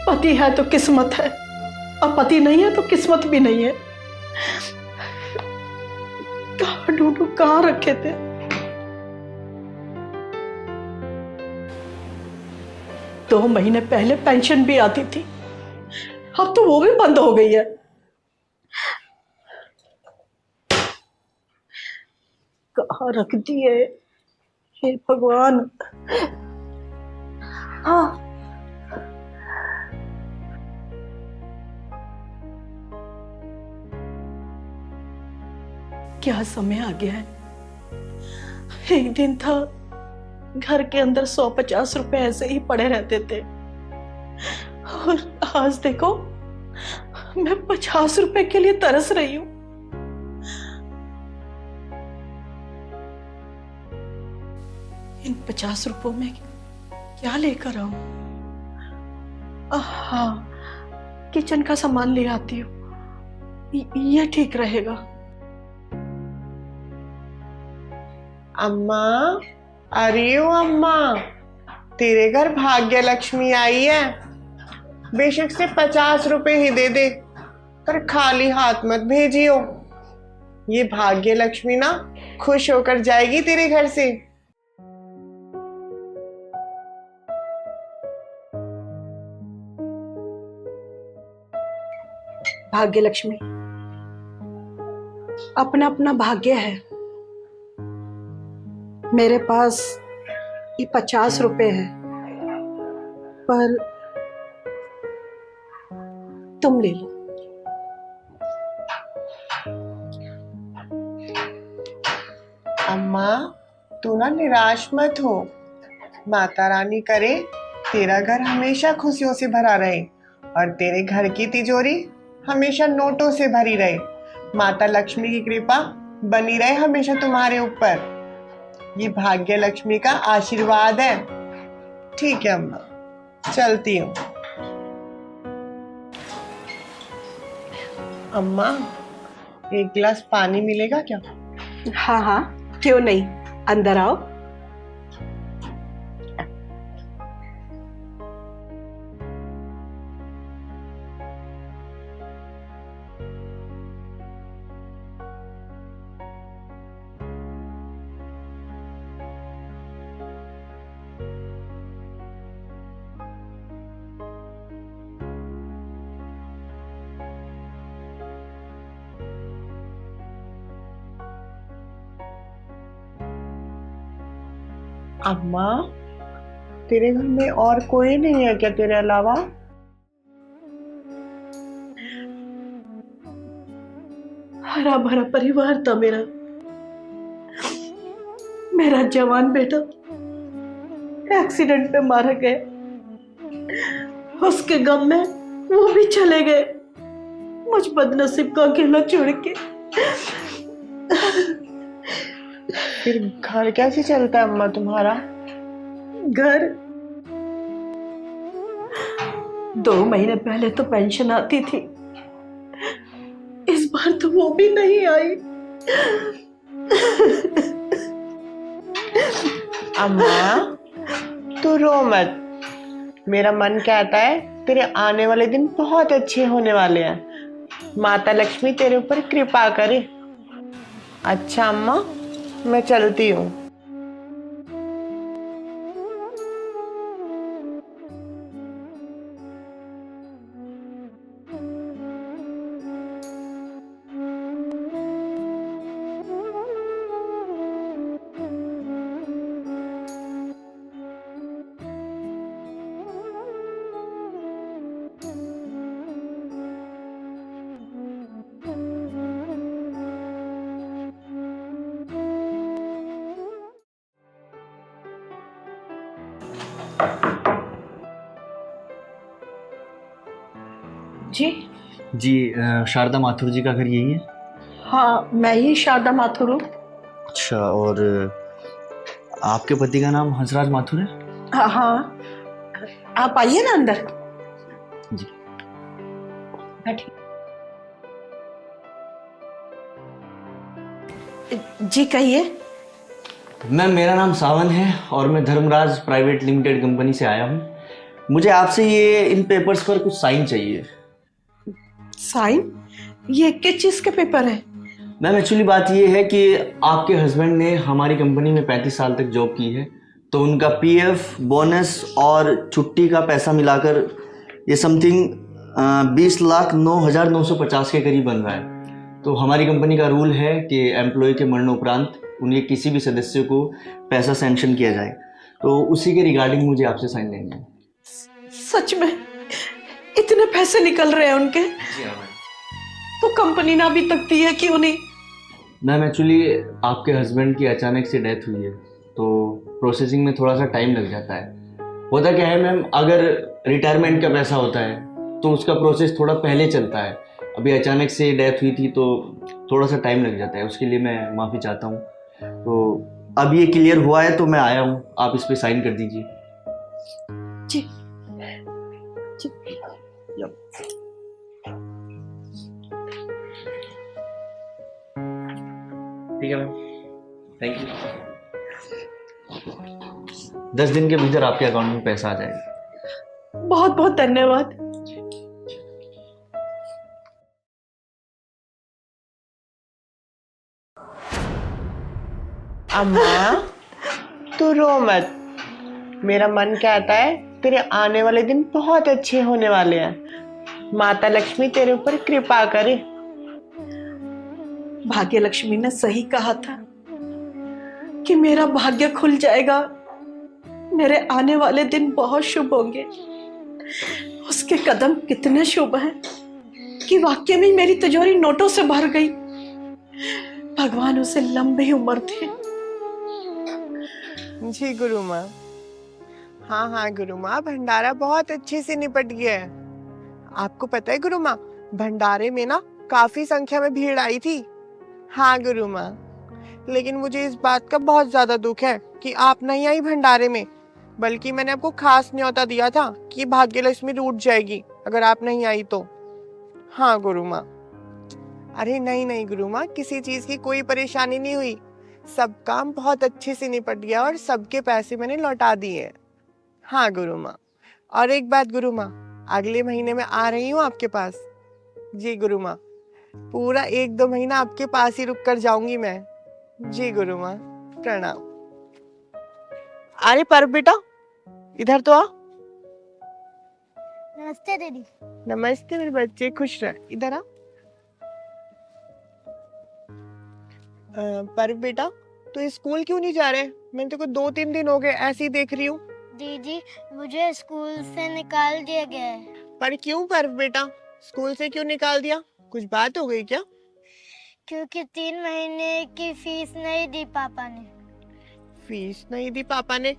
पति है तो किस्मत है, और पति नहीं है तो किस्मत भी नहीं है। कहाँ ढूंढूं, कहाँ रखे थे? दो महीने पहले पेंशन भी आती थी, अब तो वो भी बंद हो गई है। कहाँ रख दिए? हे भगवान। हाँ, क्या समय आ गया है। एक दिन था घर के अंदर 150 रुपए ऐसे ही पड़े रहते थे, और आज देखो मैं 50 रुपए के लिए तरस रही हूँ। इन 50 रुपयों में क्या लेकर आऊं? हाँ, किचन का सामान ले आती हूँ, ये ठीक रहेगा। अम्मा, अरे ओ अम्मा, तेरे घर भाग्य लक्ष्मी आई है। बेशक से 50 रुपए ही दे दे, पर खाली हाथ मत भेजियो। ये भाग्य लक्ष्मी ना खुश होकर जाएगी तेरे घर से। भाग्य लक्ष्मी, अपना अपना भाग्य है। मेरे पास ये 50 रुपए है, पर तुम ले लो। अम्मा, तू ना निराश मत हो। माता रानी करे तेरा घर हमेशा खुशियों से भरा रहे और तेरे घर की तिजोरी हमेशा नोटों से भरी रहे। माता लक्ष्मी की कृपा बनी रहे हमेशा तुम्हारे ऊपर। ये भाग्य लक्ष्मी का आशीर्वाद है। ठीक है अम्मा, चलती हूँ। अम्मा, एक गिलास पानी मिलेगा क्या? हाँ हाँ, क्यों नहीं, अंदर आओ। अम्मा, तेरे घर में और कोई नहीं है क्या तेरे अलावा? हरा भरा परिवार था मेरा। मेरा जवान बेटा एक्सीडेंट में मारा गया, उसके गम में वो भी चले गए, मुझ बदनसीब का अकेला छोड़ के। फिर घर कैसे चलता है अम्मा तुम्हारा? घर 2 महीने पहले तो पेंशन आती थी, इस बार तो वो भी नहीं आई। अम्मा, तू रो मत। मेरा मन कहता है तेरे आने वाले दिन बहुत अच्छे होने वाले हैं। माता लक्ष्मी तेरे ऊपर कृपा करे। अच्छा अम्मा, मैं चलती हूँ। जी जी, शारदा माथुर जी का घर यही है? हाँ, मैं ही शारदा माथुर हूँ। अच्छा, और आपके पति का नाम हंसराज माथुर है? हाँ हाँ, आप आइए ना अंदर। जी। बैठिए। जी कहिए। मैम, मेरा नाम सावन है और मैं धर्मराज प्राइवेट लिमिटेड कंपनी से आया हूँ। मुझे आपसे ये इन पेपर्स पर कुछ साइन चाहिए। साइन? ये किस चीज के पेपर है? मैम, एक्चुअली बात ये है कि आपके हस्बैंड ने हमारी कंपनी में 35 साल तक जॉब की है, तो उनका पीएफ, बोनस और छुट्टी का पैसा मिलाकर ये समथिंग 20,09,950 के करीब बन रहा है। तो हमारी कंपनी का रूल है कि एम्प्लॉय के मरणोपरांत उनके किसी भी सदस्य को पैसा सैंक्शन किया जाए, तो उसी के रिगार्डिंग मुझे आपसे साइन लेने हैं। सच में इतने पैसे निकल रहे हैं उनके? जी हाँ मैम। तो कंपनी ना भी तकती है क्यों नहीं? मैम, एक्चुअली आपके हस्बैंड की अचानक से डेथ हुई है, तो प्रोसेसिंग में थोड़ा सा टाइम लग जाता है। होता क्या है मैम, अगर रिटायरमेंट का पैसा होता है तो उसका प्रोसेस थोड़ा पहले चलता है। अभी अचानक से डेथ हुई थी तो थोड़ा सा टाइम लग जाता है, उसके लिए मैं माफ़ी चाहता हूँ। तो अब ये क्लियर हुआ है तो मैं आया हूँ, आप इस पर साइन कर दीजिए। जी जी। ठीक है मैम, थैंक यू। 10 दिन के भीतर आपके अकाउंट में पैसा आ जाएगा। बहुत बहुत धन्यवाद। अम्मा, तू रो मत। मेरा मन कहता है तेरे आने वाले दिन बहुत अच्छे होने वाले हैं। माता लक्ष्मी तेरे ऊपर कृपा करे। भाग्य लक्ष्मी ने सही कहा था कि मेरा भाग्य खुल जाएगा, मेरे आने वाले दिन बहुत शुभ होंगे। उसके कदम कितने शुभ हैं कि वाकई में मेरी तिजोरी नोटों से भर गई। भगवान उसे लंबी उम्र दे। जी गुरु माँ। हाँ हाँ गुरु माँ, भंडारा बहुत अच्छे से निपट गया है। आपको पता है गुरु माँ, भंडारे में ना काफी संख्या में भीड़ आई थी। हाँ गुरु माँ, लेकिन मुझे इस बात का बहुत ज्यादा दुख है कि आप नहीं आई भंडारे में, बल्कि मैंने आपको खास न्योता दिया था कि भाग्य लक्ष्मी रूठ जाएगी अगर आप नहीं आई तो। हाँ गुरु माँ। अरे नहीं नहीं गुरु माँ, किसी चीज की कोई परेशानी नहीं हुई, सब काम बहुत अच्छे से निपट गया और सबके पैसे मैंने लौटा दिए। हाँ गुरु माँ। और एक बात गुरु माँ, अगले महीने में आ रही हूँ आपके पास। जी गुरु माँ, पूरा 1-2 महीना आपके पास ही रुक कर जाऊंगी मैं। जी गुरु माँ, प्रणाम। अरे पर बेटा, इधर तो आ। नमस्ते दीदी। नमस्ते मेरे बच्चे, खुश रह। इधर आ। पर बेटा, तो स्कूल क्यों नहीं जा रहे? मैंने तेरे को 2-3 दिन हो गए ऐसे ही देख रही हूँ। दीदी, मुझे स्कूल से निकाल दिया गया है। पर क्यों पर बेटा, स्कूल से क्यों निकाल दिया? कुछ बात हो गई क्या? क्योंकि 3 महीने की फीस नहीं दी पापा ने। फीस नहीं दी पापा ने?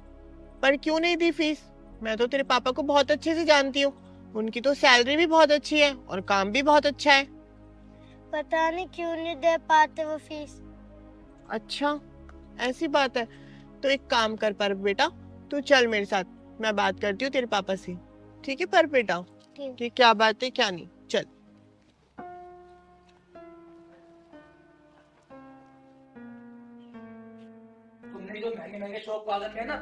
पर क्यों नहीं दी फीस? मैं तो तेरे पापा को बहुत अच्छे से जानती हूँ, उनकी तो सैलरी भी बहुत अच्छी है और काम भी बहुत अच्छा है। पता नहीं क्यों नहीं दे पाते वो फीस। अच्छा, ऐसी बात है। तो एक काम कर पर बेटा, तू चल मेरे साथ, मैं बात करती हूँ तेरे पापा से। ठीक है पर बेटा? कि क्या बात है क्या नहीं, चल। तुमने जो महंगे महंगे शौक पाल रखे हैं ना,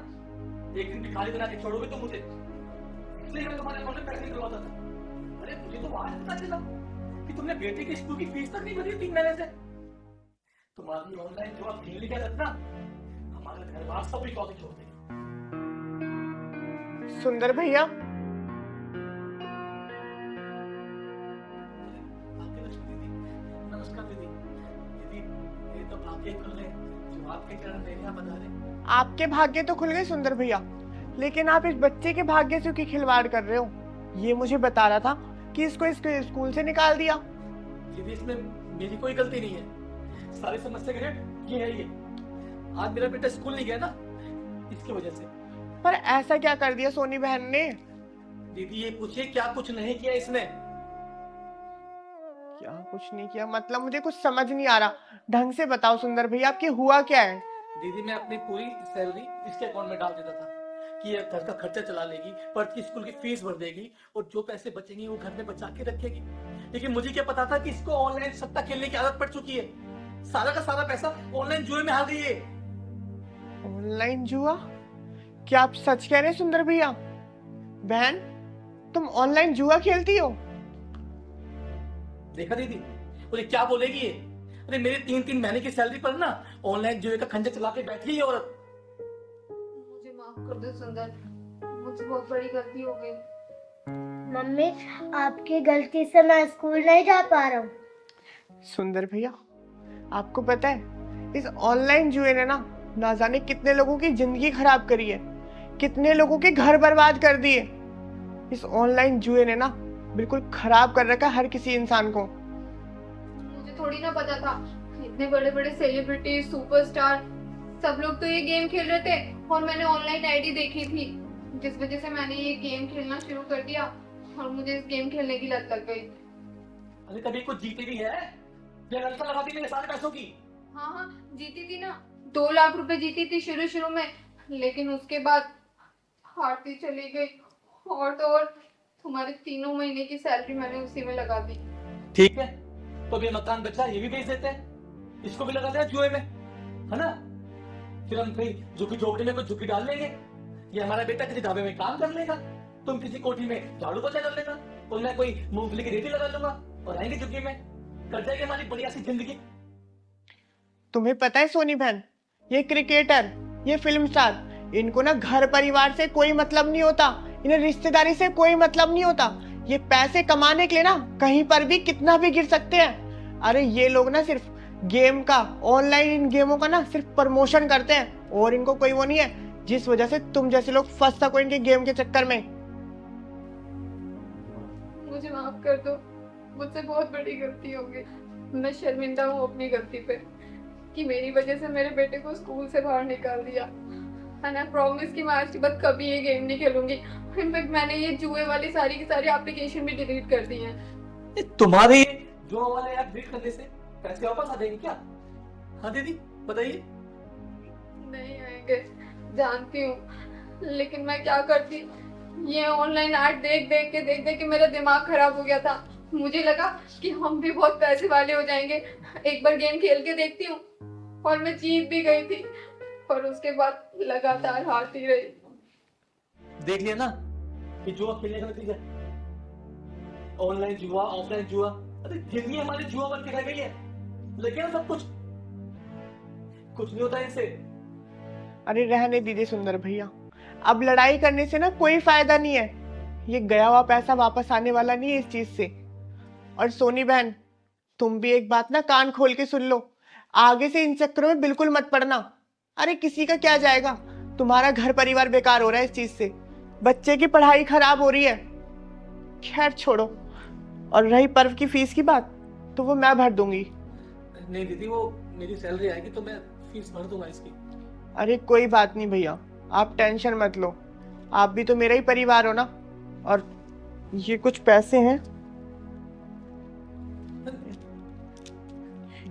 एक दिन भिखारी बना के छोड़ोगे तो मुझे, इसलिए मैं तुम्हारे अकाउंट में पैसे निकलवाता था। अरे मुझे तो आज पता चला कि तुमने बेटे की स्कूल की फीस तक नहीं भरी 3 महीने से। तुम्हारी ऑनलाइन जो आप खेल क्या रखना, हमारे घर बार सब रिकॉर्ड छोड़ देगा। सुंदर भैया, नमस्कार दीदी। दीदी, ये तो भाग्य खुल गए जो आपके चरण मेरे यहाँ बता रहे। आपके भाग्य तो खुल गए सुंदर भैया, लेकिन आप इस बच्चे के भाग्य से क्यों खिलवाड़ कर रहे हो? ये मुझे बता रहा था कि इसको इसके स्कूल से निकाल दिया। दीदी, इसमें मेरी कोई गलती नहीं है, सारी समस्या का ये है। ये आज मेरा बेटा स्कूल नहीं गया ना, इसकी वजह से। पर ऐसा क्या कर दिया सोनी बहन ने? दीदी ये पूछिए, क्या कुछ नहीं किया इसने? क्या कुछ नहीं किया मतलब? मुझे कुछ समझ नहीं आ रहा, ढंग से बताओ सुंदर भैया, आपकी हुआ क्या है? दीदी, मैं अपनी पूरी सैलरी इसके अकाउंट में डाल देता था कि ये घर का खर्चा चला लेगी, पर्थ की स्कूल की फीस भर देगी और जो पैसे बचेंगे वो घर में बचा के रखेगी। लेकिन मुझे क्या पता था कि इसको ऑनलाइन सट्टा खेलने की आदत पड़ चुकी है। सारा का सारा पैसा ऑनलाइन जुए में हार गई है। ऑनलाइन जुआ? क्या आप सच कह रहे हैं सुंदर भैया? बहन, तुम ऑनलाइन जुआ खेलती हो? देखा दीदी, बोले क्या बोलेगी ये? अरे मेरे 3-3 महीने की सैलरी पर ना ऑनलाइन जुए का खंजर चला के बैठी है ये औरत। मुझे माफ कर दो सुंदर, मुझसे बहुत बड़ी गलती हो गई। मम्मी, आपकी गलती से मैं स्कूल नहीं जा पा रहा हूँ। सुंदर भैया, आपको पता है इस ऑनलाइन जुए ने ना जाने कितने लोगों की जिंदगी खराब करी है, कितने लोगों के घर बर्बाद कर दिए। इस ऑनलाइन जुए ने ना बिल्कुल खराब कर रखा हर किसी इंसान को। मुझे थोड़ी ना पता था, इतने बड़े बड़े सेलिब्रिटी, सुपरस्टार सब लोग तो ये गेम खेल रहे थे और मैंने ऑनलाइन आईडी देखी थी, जिस वजह से मैंने ये गेम खेलना शुरू कर दिया और मुझे इस गेम खेलने की लत लग गई। अरे कभी कुछ जीती भी है? ये ललका लगा दी मेरे सारे पैसों की। हाँ, जीती थी ना, 2 लाख रुपए जीती थी शुरू में, लेकिन उसके बाद हारती चली गई। और तो और तुम्हारे 3 महीने की सैलरी मैंने उसी में लगा दी। ठीक है, तो अभी मकान बचा, ये भी बेच देते हैं, इसको भी लगा दें जुए में, है ना? फिर हम कहीं झुकी झोपड़ी में कोई झुकी डाल लेंगे, ये हमारा बेटा किसी ढाबे में काम कर लेगा, तुम किसी कोठी में झाड़ू पोछा कर लेगा और मैं कोई मूंगफली की रेती लगा लूंगा और आएंगे झुग्गी में, कर जाएगी हमारी बढ़िया सी जिंदगी। तुम्हें पता है सोनी बहन, ये क्रिकेटर, ये फिल्म स्टार, इनको ना घर परिवार से कोई मतलब नहीं होता, इन्हें रिश्तेदारी से कोई मतलब नहीं होता। ये पैसे कमाने के लिए ना कहीं पर भी कितना भी गिर सकते हैं। अरे ये लोग ना सिर्फ गेम का, ऑनलाइन इन गेमों का ना सिर्फ प्रमोशन करते हैं और इनको कोई वो नहीं है जिस वजह से तुम जैसे लोग फंस सको इनके गेम के चक्कर में। मुझे माफ कर दो, मुझसे बहुत बड़ी गलती हो गई। मैं शर्मिंदा हूँ अपनी गलती पे कि मेरी वजह से मेरे बेटे को स्कूल से बाहर निकाल दिया। एंड आई प्रॉमिस कि मैं आज के बाद कभी ये गेम नहीं खेलूंगी। इनफैक्ट मैंने ये जुए वाली सारी की सारी एप्लीकेशन भी डिलीट कर दी हैं। तुम्हारे ये जुआ वाले ऐप डिलीट करने से पैसे वापस आ जाएंगे क्या? हाँ दीदी बताइए। नहीं आएंगे, जानती हूँ, लेकिन मैं क्या करती। ये ऑनलाइन ऐड देख देख के मेरा दिमाग खराब हो गया था। मुझे लगा कि हम भी बहुत पैसे वाले हो जाएंगे। एक बार गेम खेल के देखती हूँ और मैं जीत भी गई थी और उसके बाद लगातार हारती रही। देख लिया ना कि जुआ खेलने का नतीजा, ऑनलाइन जुआ, ऑफलाइन जुआ। अरे जिंदगी हमारी जुआ बन के रह गई है। लेकिन सब कुछ नहीं होता इनसे। अरे रहने दीजिए सुंदर भैया, अब लड़ाई करने से ना कोई फायदा नहीं है। ये गया हुआ पैसा वापस आने वाला नहीं है इस चीज से। और सोनी बहन, तुम भी एक बात ना कान खोल के सुन लो, आगे से इन चक्करों में बिल्कुल मत पड़ना। अरे किसी का क्या जाएगा, तुम्हारा घर परिवार बेकार हो रहा है इस चीज से, बच्चे की पढ़ाई खराब हो रही है। खैर छोड़ो, और रही पर्व की फीस की बात तो वो मैं भर दूंगी। नहीं दीदी, वो मेरी सैलरी आएगी तो मैं फीस भर दूंगा इसकी। अरे कोई बात नहीं भैया, आप टेंशन मत लो, आप भी तो मेरा ही परिवार हो ना। और ये कुछ पैसे हैं,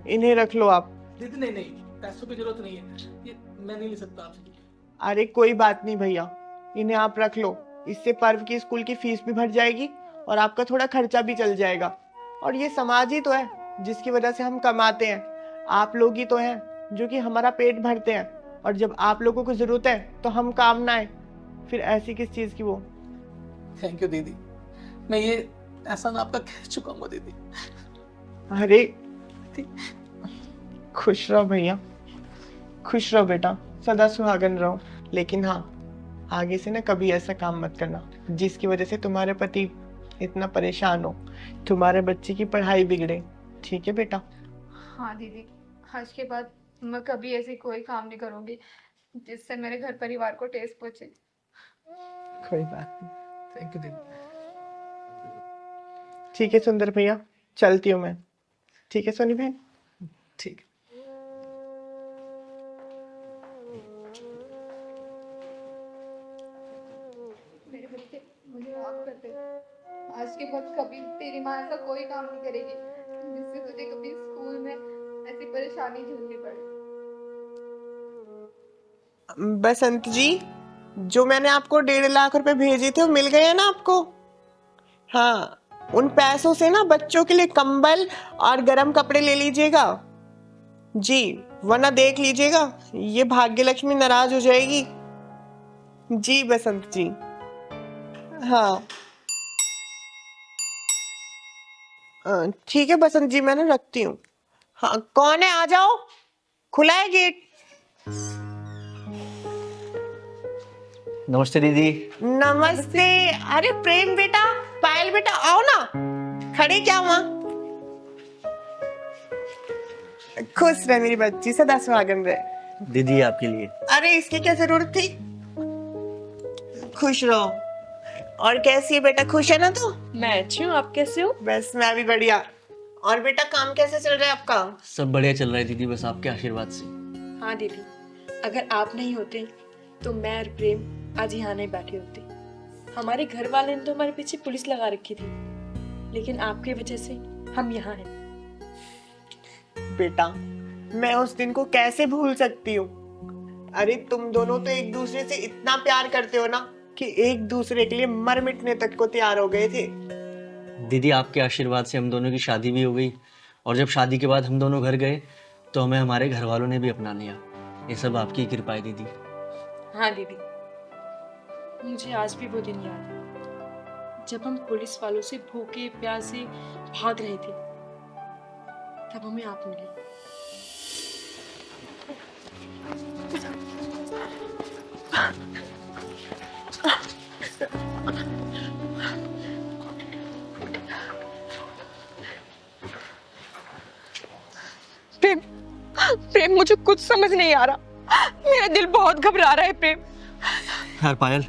इन्हें रख लो आप। दीदी नहीं, पैसों की जरूरत नहीं है, ये मैं नहीं ले सकता आपसे। अरे कोई बात नहीं भैया, इन्हें आप रख लो। इससे पर्व की स्कूल की फीस भी भर जाएगी और आपका थोड़ा खर्चा भी चल जाएगा। और ये समाज ही तो है जिसकी वजह से हम कमाते हैं। आप लोग ही तो हैं जो कि हमारा पेट भरते हैं, और जब आप लोगों को जरूरत है तो हम काम ना आए, फिर ऐसी किस चीज की वो। थैंक यू दीदी, मैं ये एहसान आपका कह चुका हूँ दीदी। अरे खुश रहो भैया, खुश रहो बेटा, सदा सुहागन रहो। लेकिन हाँ, आगे से ना कभी ऐसा काम मत करना जिसकी वजह से तुम्हारे पति इतना परेशान हो, तुम्हारे बच्चे की पढ़ाई बिगड़े। ठीक है बेटा? हाँ दीदी, आज के बाद मैं कभी ऐसी कोई काम नहीं करूंगी जिससे मेरे घर परिवार को ठेस पहुंचे। कोई बात नहीं। थैंक यू दीदी। ठीक है सुंदर भैया, चलती हूँ मैं। ठीक है सोनी बहन? ठीक। मेरे बच्चे, मुझे माफ कर दे। आज के बाद कभी तेरी माँ ऐसा कोई काम नहीं करेगी जिससे तुझे कभी स्कूल में ऐसी परेशानी झेलनी पड़े। बसंत जी, जो मैंने आपको 1.5 लाख रुपए भेजे थे वो मिल गए हैं ना आपको? हाँ, उन पैसों से ना बच्चों के लिए कंबल और गर्म कपड़े ले लीजिएगा जी, वरना देख लीजिएगा ये भाग्य लक्ष्मी नाराज हो जाएगी जी। बसंत जी हाँ ठीक है बसंत जी, मैं ना रखती हूँ। हाँ, कौन है? आ जाओ, खुला है गेट। नमस्ते दीदी। नमस्ते। अरे प्रेम बेटा, पायल बेटा, आओ ना, खड़े क्या हुआ? खुश रह मेरी बच्ची, सदा सुहागन रहे। दीदी आपके लिए। अरे इसकी क्या जरूरत थी? खुश रहो। और कैसी है बेटा, खुश है ना तू? मैं अच्छी हूँ, आप कैसे हो? बस मैं भी बढ़िया। और बेटा काम कैसे चल रहा है आपका? सब बढ़िया चल रहा है दीदी, बस आपके आशीर्वाद से। हाँ दीदी, अगर आप नहीं होते तो मैं और प्रेम आज यहाँ नहीं बैठे होते। हमारे घर वाले ने तो हमारे पीछे पुलिस लगा रखी थी, लेकिन आपकी वजह से हम यहाँ हैं। बेटा, मैं उस दिन को कैसे भूल सकती हूँ? अरे तुम दोनों तो एक दूसरे से इतना प्यार करते हो ना कि एक दूसरे के लिए मर मिटने तक को तैयार हो गए थे। दीदी आपके आशीर्वाद से हम दोनों की शादी भी हो गई, और जब शादी के बाद हम दोनों घर गए तो हमें हमारे घर वालों ने भी अपना लिया। ये सब आपकी कृपा है दीदी। हाँ दीदी, मुझे आज भी वो दिन याद है जब हम पुलिस वालों से भूखे प्यासे भाग रहे थे, तब हमें आप मिले। प्रेम मुझे कुछ समझ नहीं आ रहा, मेरा दिल बहुत घबरा रहा है प्रेम। यार पायल,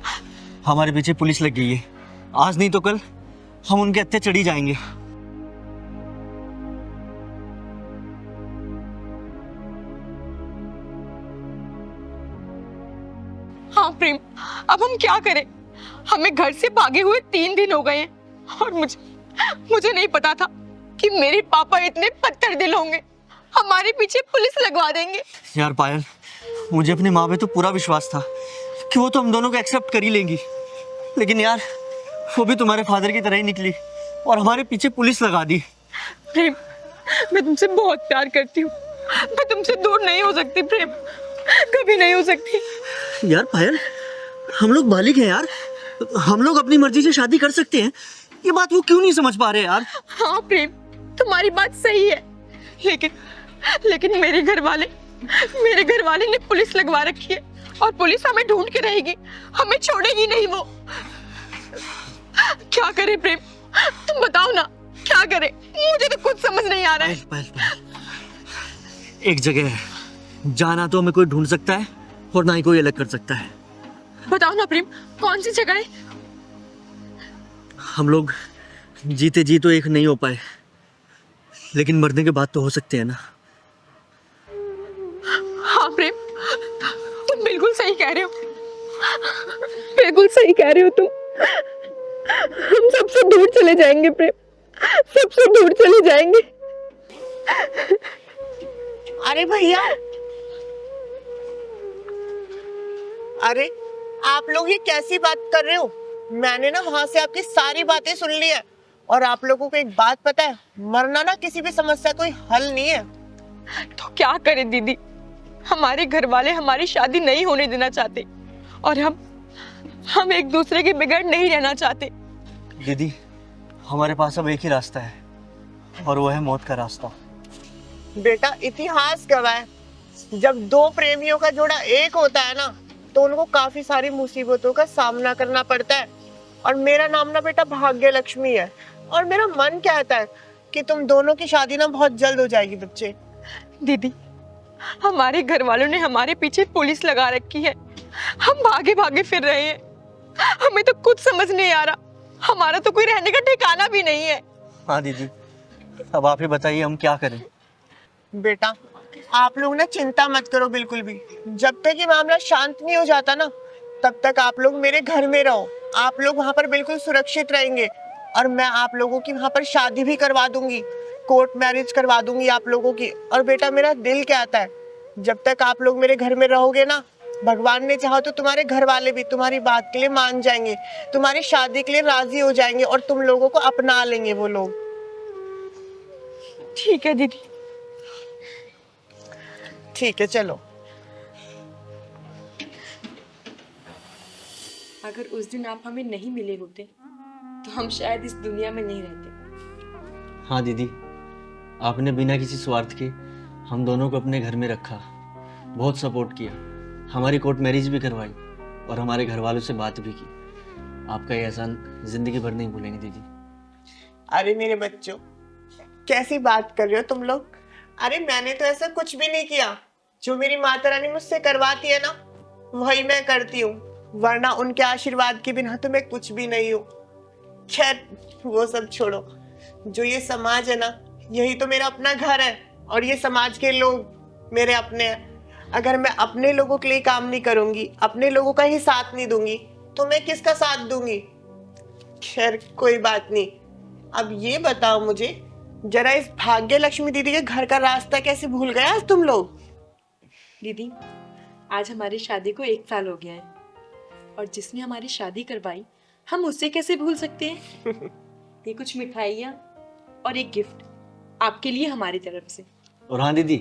हमारे पीछे पुलिस लग गई है, आज नहीं तो कल हम उनके हत्थे चढ़ी जाएंगे। हाँ प्रेम, अब हम क्या करें? हमें घर से भागे हुए 3 दिन हो गए हैं और मुझे नहीं पता था कि मेरे पापा इतने पत्थर दिल होंगे, हमारे पीछे पुलिस लगवा देंगे। यार पायल, मुझे अपनी माँ पे तो पूरा विश्वास था कि वो तो हम दोनों को एक्सेप्ट कर ही लेंगी, लेकिन यार वो भी तुम्हारे फादर की तरह ही निकली और हमारे पीछे पुलिस लगा दी। प्रेम, मैं तुमसे बहुत प्यार करती हूँ, मैं तुमसे दूर नहीं हो सकती प्रेम, कभी नहीं हो सकती। यार पायल, हम लोग बालिग हैं यार, हम लोग अपनी मर्जी से शादी कर सकते हैं, ये बात वो क्यों नहीं समझ पा रहे यार? हाँ प्रेम, तुम्हारी बात सही है, लेकिन मेरे घर वाले ने पुलिस लगवा रखी है और पुलिस हमें ढूंढ के रहेगी, हमें छोड़ेगी नहीं वो। क्या करे प्रेम, तुम बताओ ना, क्या करे? मुझे तो कुछ समझ नहीं आ रहा है। पायल, एक जगह है जहाँ ना तो हमें कोई ढूंढ सकता है और ना ही कोई अलग कर सकता है। बताओ ना प्रेम, कौन सी जगह है? हम लोग जीते जी तो एक नहीं हो पाए, लेकिन मरने के बाद तो हो सकते हैं ना। हाँ प्रेम, तुम बिल्कुल सही कह रहे हो, बिल्कुल सही कह रहे हो तुम। हम सबसे दूर चले जाएंगे प्रेम, सबसे दूर चले जाएंगे। अरे भैया, अरे आप लोग ये कैसी बात कर रहे हो? मैंने ना वहां से आपकी सारी बातें सुन ली है और आप लोगों को एक बात पता है, मरना ना किसी भी समस्या कोई हल नहीं है। तो क्या करें दीदी, हमारे घर वाले हमारी शादी नहीं होने देना चाहते और हम एक दूसरे के बगैर नहीं रहना चाहते। दीदी, हमारे पास अब एक ही रास्ता है और वो है मौत का रास्ता। बेटा, इतिहास गवाह है, जब दो प्रेमियों का जोड़ा एक होता है ना तो उनको काफी सारी मुसीबतों का सामना करना पड़ता है। और मेरा नाम ना बेटा भाग्य लक्ष्मी है और मेरा मन कहता है कि तुम दोनों की शादी ना बहुत जल्द हो जाएगी बच्चे। दीदी, हमारे घर वालों ने हमारे पीछे पुलिस लगा रखी है, हम भागे भागे फिर रहे हैं, हमें तो कुछ समझ नहीं आ रहा, हमारा तो कोई रहने का ठिकाना भी नहीं है। हाँ दीदी, अब आप ही बताइए हम क्या करें। बेटा, आप लोग ना चिंता मत करो बिल्कुल भी, जब तक ये मामला शांत नहीं हो जाता ना तब तक आप लोग मेरे घर में रहो, आप लोग वहाँ पर बिल्कुल सुरक्षित रहेंगे और मैं आप लोगों की वहाँ पर शादी भी करवा दूंगी, कोर्ट मैरिज करवा दूंगी आप लोगों की। और बेटा, मेरा दिल कहता है जब तक आप लोग मेरे घर में रहोगे ना, भगवान ने चाहा तो तुम्हारे घर वाले भी तुम्हारी बात के लिए मान जाएंगे, तुम्हारी शादी के लिए राजी हो जाएंगे और तुम लोगों को अपना लेंगे वो लोग। ठीक है दीदी, ठीक है, चलो। अगर उस दिन आप हमें नहीं मिले होते तो हम शायद इस दुनिया में नहीं रहते। हाँ दीदी, आपने बिना किसी स्वार्थ के हम दोनों को अपने घर में रखा, बहुत सपोर्ट किया, हमारी कोर्ट मैरिज भी करवाई और हमारे घर वालों से बात भी की। आपका ये एहसान जिंदगी भर नहीं भूलेंगे दीदी। अरे मेरे बच्चों, कैसी बात कर रहे हो तुम लोग? अरे मैंने तो ऐसा कुछ भी नहीं किया, जो मेरी माता रानी मुझसे करवाती है ना वही मैं करती हूँ, वरना उनके आशीर्वाद के बिना तो मैं कुछ भी नहीं हूँ। खैर वो सब छोड़ो, जो ये समाज है ना यही तो मेरा अपना घर है और ये समाज के लोग मेरे अपने हैं। अगर मैं अपने लोगों के लिए काम नहीं करूंगी, अपने लोगों का ही साथ नहीं दूंगी तो मैं किसका साथ दूंगी? खैर कोई बात नहीं। अब ये बताओ मुझे जरा, इस भाग्य लक्ष्मी दीदी के घर का रास्ता कैसे भूल गए आज तुम लोग? दीदी, आज हमारी शादी को 1 साल हो गया है और जिसने हमारी शादी करवाई हम उसे कैसे भूल सकते हैं? ये कुछ मिठाइयाँ और एक गिफ्ट आपके लिए हमारी तरफ से। और हाँ दीदी,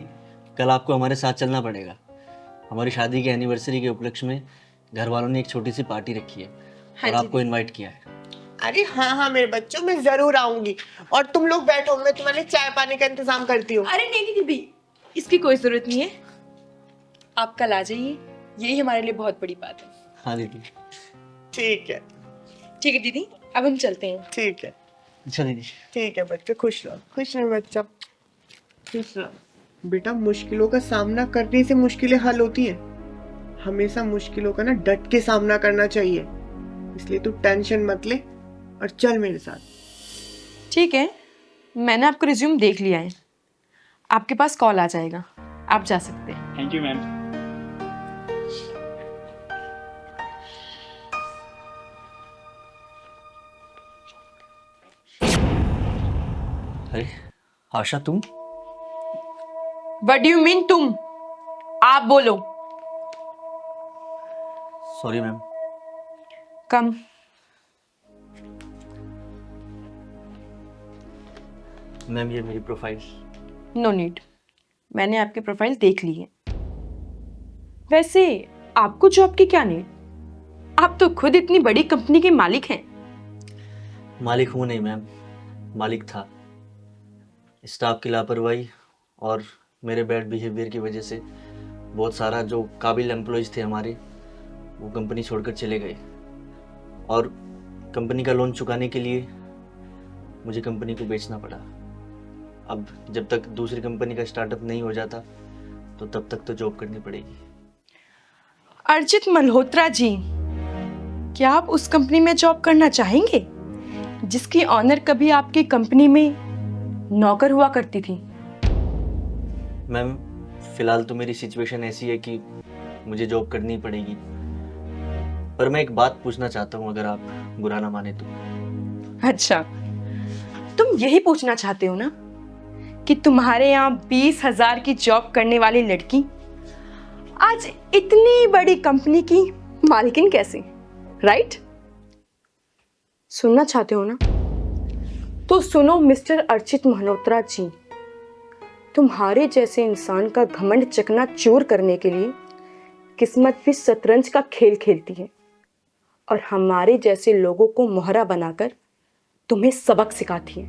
कल आपको हमारे साथ चलना पड़ेगा, हमारी शादी के एनिवर्सरी के उपलक्ष्य में घर वालों ने एक छोटी सी पार्टी रखी है और आपको इनवाइट किया है। अरे हाँ मेरे बच्चों, मैं जरूर आऊंगी और तुम लोग बैठो, मैं तुम्हारे चाय पानी का इंतजाम करती हूँ। अरे नहीं दीदी, इसकी कोई जरूरत नहीं है, आप कल आ जाइए, यही हमारे लिए बहुत बड़ी बात है। हाँ दीदी, ठीक है दीदी, अब हम चलते हैं। ठीक है, अच्छा दीदी। ठीक है बच्चे, खुश रहो बच्चा, खुश रहो। बेटा मुश्किलों का सामना करने से मुश्किलें हल होती हैं। हमेशा मुश्किलों का ना डट के सामना करना चाहिए। इसलिए तू टेंशन मत ले और चल मेरे साथ। ठीक है, मैंने आपका रिज्यूम देख लिया है, आपके पास कॉल आ जाएगा, आप जा सकते हैं। Thank you ma'am. अरे आशा तुम? व्हाट डू यू मीन तुम? आप बोलो। Sorry ma'am. कम। मैम ये मेरी प्रोफाइल। नो नीड, मैंने आपकी प्रोफाइल देख ली है। वैसे आपको जॉब की क्या नीड? आप तो खुद इतनी बड़ी कंपनी के मालिक हैं। मालिक हूँ नहीं मैम, मालिक था। स्टाफ की लापरवाही और मेरे बैड बिहेवियर की वजह से बहुत सारा जो काबिल एम्प्लॉयज़ थे हमारे वो कंपनी छोड़कर चले गए, और कंपनी का लोन चुकाने के लिए मुझे कंपनी को बेचना पड़ा। अब जब तक दूसरी कंपनी का स्टार्टअप नहीं हो जाता तो तब तक तो जॉब करनी पड़ेगी। अर्चित मल्होत्रा जी, क्या आप उस कंपनी में जॉब करना चाहेंगे जिसकी ऑनर कभी आपकी कंपनी में नौकर हुआ करती थी? मैम फ़िलहाल तो मेरी सिचुएशन ऐसी है कि मुझे जॉब करनी पड़ेगी, पर मैं एक बात पूछना चाहता हूँ, अगर आप बुरा ना माने तो। अच्छा, तुम यही पूछना चाहते हो ना कि तुम्हारे यहाँ 20,000 की जॉब करने वाली लड़की आज इतनी बड़ी कंपनी की मालकिन कैसे, राइट? सुनना चाहते हो ना? तो सुनो मिस्टर अर्चित मल्होत्रा जी, तुम्हारे जैसे इंसान का घमंड चकनाचूर करने के लिए किस्मत भी शतरंज का खेल खेलती है, और हमारे जैसे लोगों को मोहरा बनाकर तुम्हें सबक सिखाती है।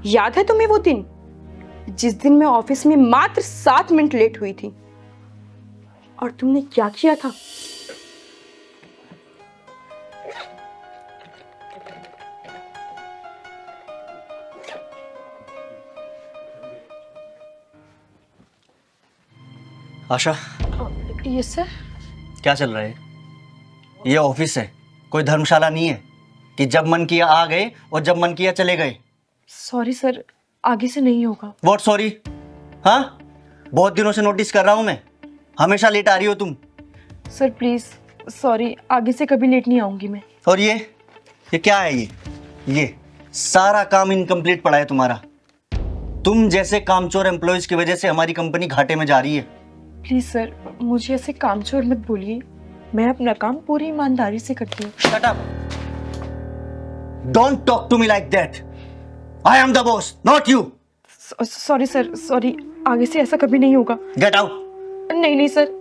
याद है तुम्हें वो दिन जिस दिन मैं ऑफिस में मात्र 7 मिनट लेट हुई थी, और तुमने क्या किया था? आशा, यस सर। क्या चल रहा है? ये ऑफिस है, कोई धर्मशाला नहीं है कि जब मन किया आ गए और जब मन किया चले गए। सॉरी सर, आगे से नहीं होगा। What sorry? हाँ, बहुत दिनों से नोटिस कर रहा हूँ मैं, हमेशा लेट आ रही हो तुम। सर प्लीज, सॉरी, आगे से कभी लेट नहीं आऊंगी मैं। और ये क्या है? ये सारा काम इनकम्प्लीट पड़ा है तुम्हारा। तुम जैसे कामचोर एम्प्लॉयज की वजह से हमारी कंपनी घाटे में जा रही है। प्लीज सर, मुझे ऐसे कामचोर मत बोलिए, मैं अपना काम पूरी ईमानदारी से करती हूँ। Shut up, don't talk to me like that. I am the boss, not you. Sorry sir, sorry, आगे से ऐसा कभी नहीं होगा। Get out. नहीं नहीं सर,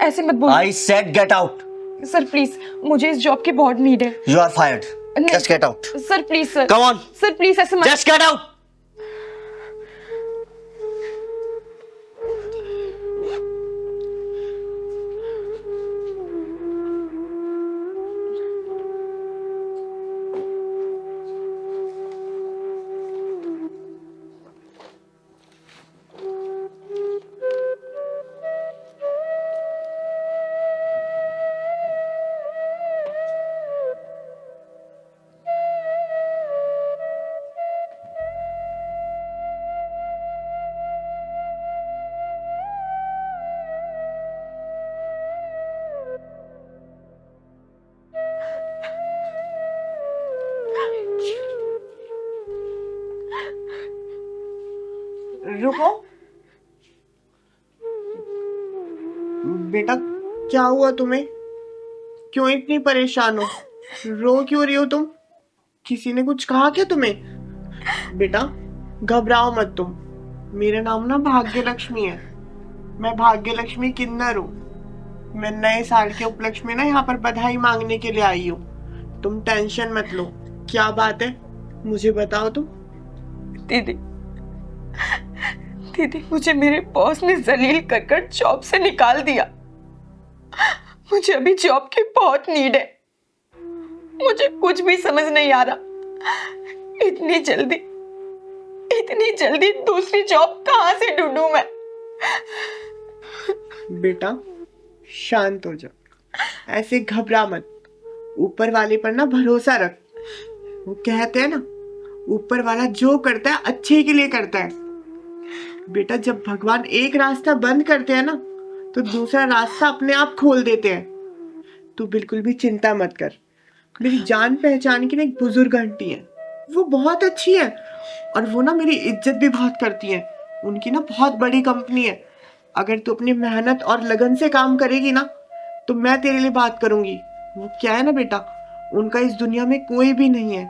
ऐसे मत बोलिए। I said get out. Sir please, मुझे इस जॉब की बहुत नीड है। You are fired. Just get out. Sir please sir. Come on. Sir please ऐसे मत। Just get out. रुको बेटा, क्या हुआ तुम्हें? क्यों इतनी परेशान हो? रो क्यों रही हो तुम? किसी ने कुछ कहा क्या तुम्हें? बेटा घबराओ मत तुम, मेरा नाम ना भाग्य लक्ष्मी है। मैं भाग्य लक्ष्मी किन्नर हूँ। मैं नए साल के उपलक्ष्य में ना यहाँ पर बधाई मांगने के लिए आई हूँ। तुम टेंशन मत लो। क्या बात है, मुझे बताओ तुम। दीदी, दीदी, मुझे मेरे बॉस ने जलील कर जॉब से निकाल दिया। मुझे अभी जॉब की बहुत नीड है। मुझे कुछ भी समझ नहीं आ रहा, इतनी जल्दी दूसरी जॉब कहाँ से ढूंढूं मैं? बेटा शांत हो जा, ऐसे घबरा मत, ऊपर वाले पर ना भरोसा रख। वो कहते हैं ना, ऊपर वाला जो करता है अच्छे के लिए करता है। बेटा जब भगवान एक रास्ता बंद करते हैं ना, तो दूसरा रास्ता अपने आप खोल देते हैं। तू बिल्कुल भी चिंता मत कर। मेरी जान पहचान की ना एक बुजुर्ग आंटी है, वो बहुत अच्छी है और वो ना मेरी इज्जत भी बहुत करती है। उनकी ना बहुत बड़ी कंपनी है। अगर तू अपनी मेहनत और लगन से काम करेगी ना, तो मैं तेरे लिए बात करूंगी। वो क्या है ना बेटा, उनका इस दुनिया में कोई भी नहीं है।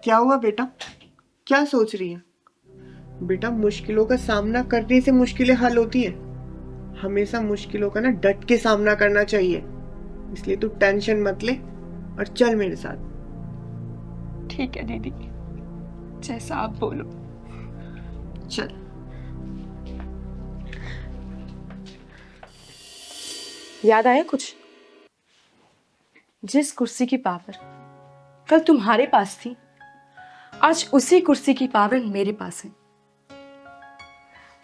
क्या हुआ बेटा, क्या सोच रही है? बेटा मुश्किलों का सामना करने से मुश्किलें हल होती हैं। हमेशा मुश्किलों का ना डट के सामना करना चाहिए। इसलिए तू टेंशन मत ले और चल मेरे साथ। ठीक है दीदी, जैसा आप बोलो। चल। याद आया कुछ? जिस कुर्सी की पावर कल तुम्हारे पास थी, आज उसी कुर्सी की पावर मेरे पास है।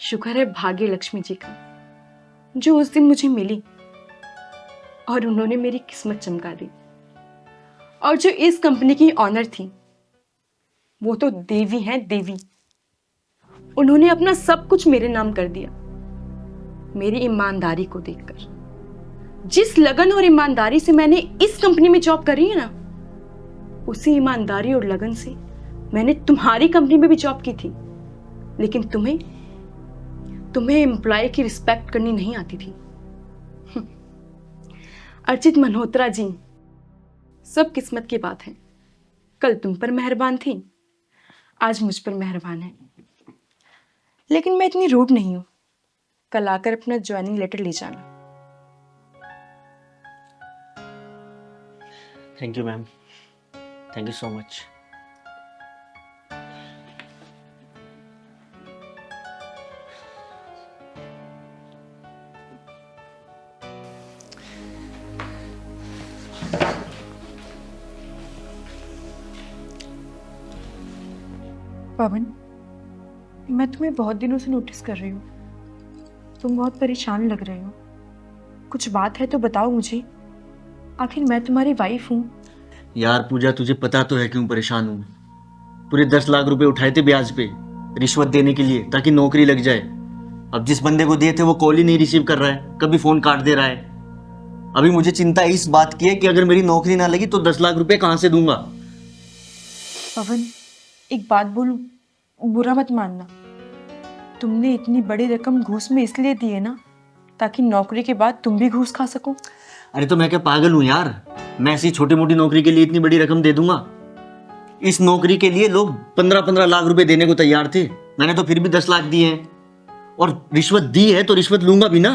शुक्र है भाग्य लक्ष्मी जी का, जो उस दिन मुझे मिली और उन्होंने मेरी किस्मत चमका दी। और जो इस कंपनी की ऑनर थी, वो तो देवी हैं देवी। उन्होंने अपना सब कुछ मेरे नाम कर दिया, मेरी ईमानदारी को देखकर। जिस लगन और ईमानदारी से मैंने इस कंपनी में जॉब करी है ना, उसी ईमानदारी और लगन से मैंने तुम्हारी कंपनी में भी जॉब की थी। लेकिन तुम्हें एम्प्लॉय की रिस्पेक्ट करनी नहीं आती थी। अर्चित मल्होत्रा जी, सब किस्मत की बात है। कल तुम पर मेहरबान थी, आज मुझ पर मेहरबान है। लेकिन मैं इतनी रूड नहीं हूं। कल आकर अपना ज्वाइनिंग लेटर ले जाना। Thank you ma'am, thank you so much. Pawan, मैं तुम्हें बहुत दिनों से नोटिस कर रही हूँ। तुम बहुत परेशान लग रहे हो। कुछ बात है तो बताओ मुझे, आखिर मैं तुम्हारी वाइफ हूँ। यार पूजा, तुझे पता तो है क्यों परेशान हूँ। पूरे 10 लाख रुपए उठाए थे ब्याज पे, रिश्वत देने के लिए, ताकि नौकरी लग जाए। अब जिस बंदे को दिए थे वो कॉल ही नहीं रिसीव कर रहा है, कभी फोन काट दे रहा है। अभी मुझे चिंता इस बात की है कि अगर मेरी नौकरी ना लगी तो 10 लाख रुपए कहाँ से दूंगा। पवन, एक बात बोलूं, बुरा मत मानना। तुमने इतनी बड़ी रकम घूस में इसलिए दी है ना, ताकि नौकरी के बाद तुम भी घूस खा सको। अरे तो मैं क्या पागल हूँ यार? मैं ऐसी छोटी मोटी नौकरी के लिए इतनी बड़ी रकम दे दूंगा? इस नौकरी के लिए लोग 15-15 लाख रुपए देने को तैयार थे, मैंने तो फिर भी 10 लाख दिए हैं। और रिश्वत दी है तो रिश्वत लूंगा भी ना।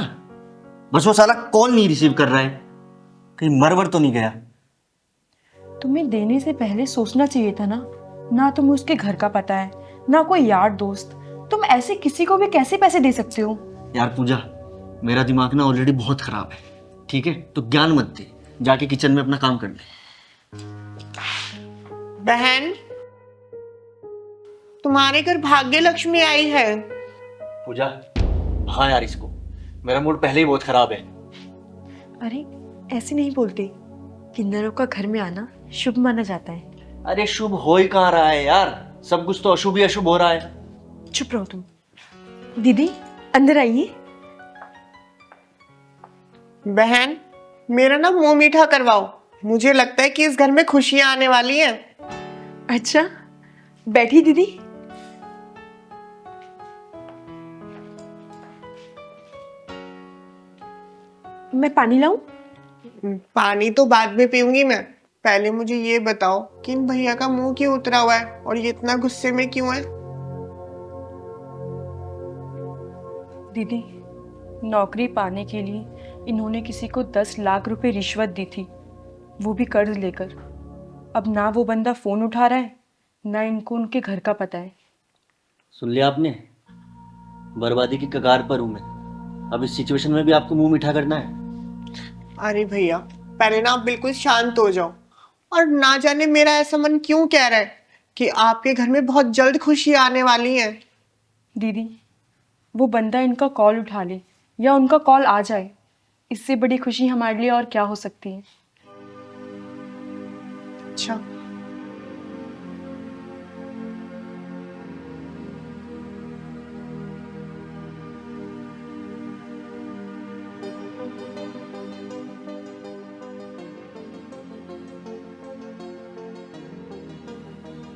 बस वो साला कॉल नहीं रिसीव कर रहा है, कहीं मरवर तो नहीं गया। तुम्हें देने से पहले सोचना चाहिए था ना तुम्हें उसके घर का पता है, ना कोई यार दोस्त। तुम ऐसे किसी को भी कैसे पैसे दे सकते हो? यार पूजा, मेरा दिमाग ना ऑलरेडी बहुत खराब है, ठीक है? तो ज्ञान मत दे, जाके किचन में अपना काम कर ले। बहन, तुम्हारे घर भाग्य लक्ष्मी आई है। पूजा, हाँ यार, इसको मेरा मूड पहले ही बहुत खराब है। अरे ऐसे नहीं बोलते, किन्नरों का घर में आना शुभ माना जाता है। अरे शुभ हो ही कहाँ रहा है यार, सब कुछ तो अशुभ ही अशुभ हो रहा है। चुप रहो तुम। दीदी अंदर आइए। बहन, मेरा ना मुंह मीठा करवाओ, मुझे लगता है कि इस घर में खुशियां आने वाली हैं। अच्छा, बैठी दीदी। मैं पानी लाऊं? पानी तो बाद में पीऊंगी मैं, पहले मुझे ये बताओ कि इन भैया का मुंह क्यों उतरा हुआ है और ये इतना गुस्से में क्यों है? दीदी, नौकरी पाने के लिए इन्होंने किसी को 10 लाख रुपए रिश्वत दी थी, वो भी कर्ज लेकर। अब ना वो बंदा फोन उठा रहा है, ना इनको उनके घर का पता है। सुन लिया आपने? बर्बादी की कगार पर हूं मैं। अब इस सिचुएशन में भी आपको मुंह मीठा करना है? अरे भैया, पहले ना आप बिल्कुल शांत हो जाओ। और ना जाने मेरा ऐसा मन क्यों कह रहा है कि आपके घर में बहुत जल्द खुशी आने वाली है। दीदी, वो बंदा इनका कॉल उठा ले या उनका कॉल आ जाए, इससे बड़ी खुशी हमारे लिए और क्या हो सकती है। अच्छा,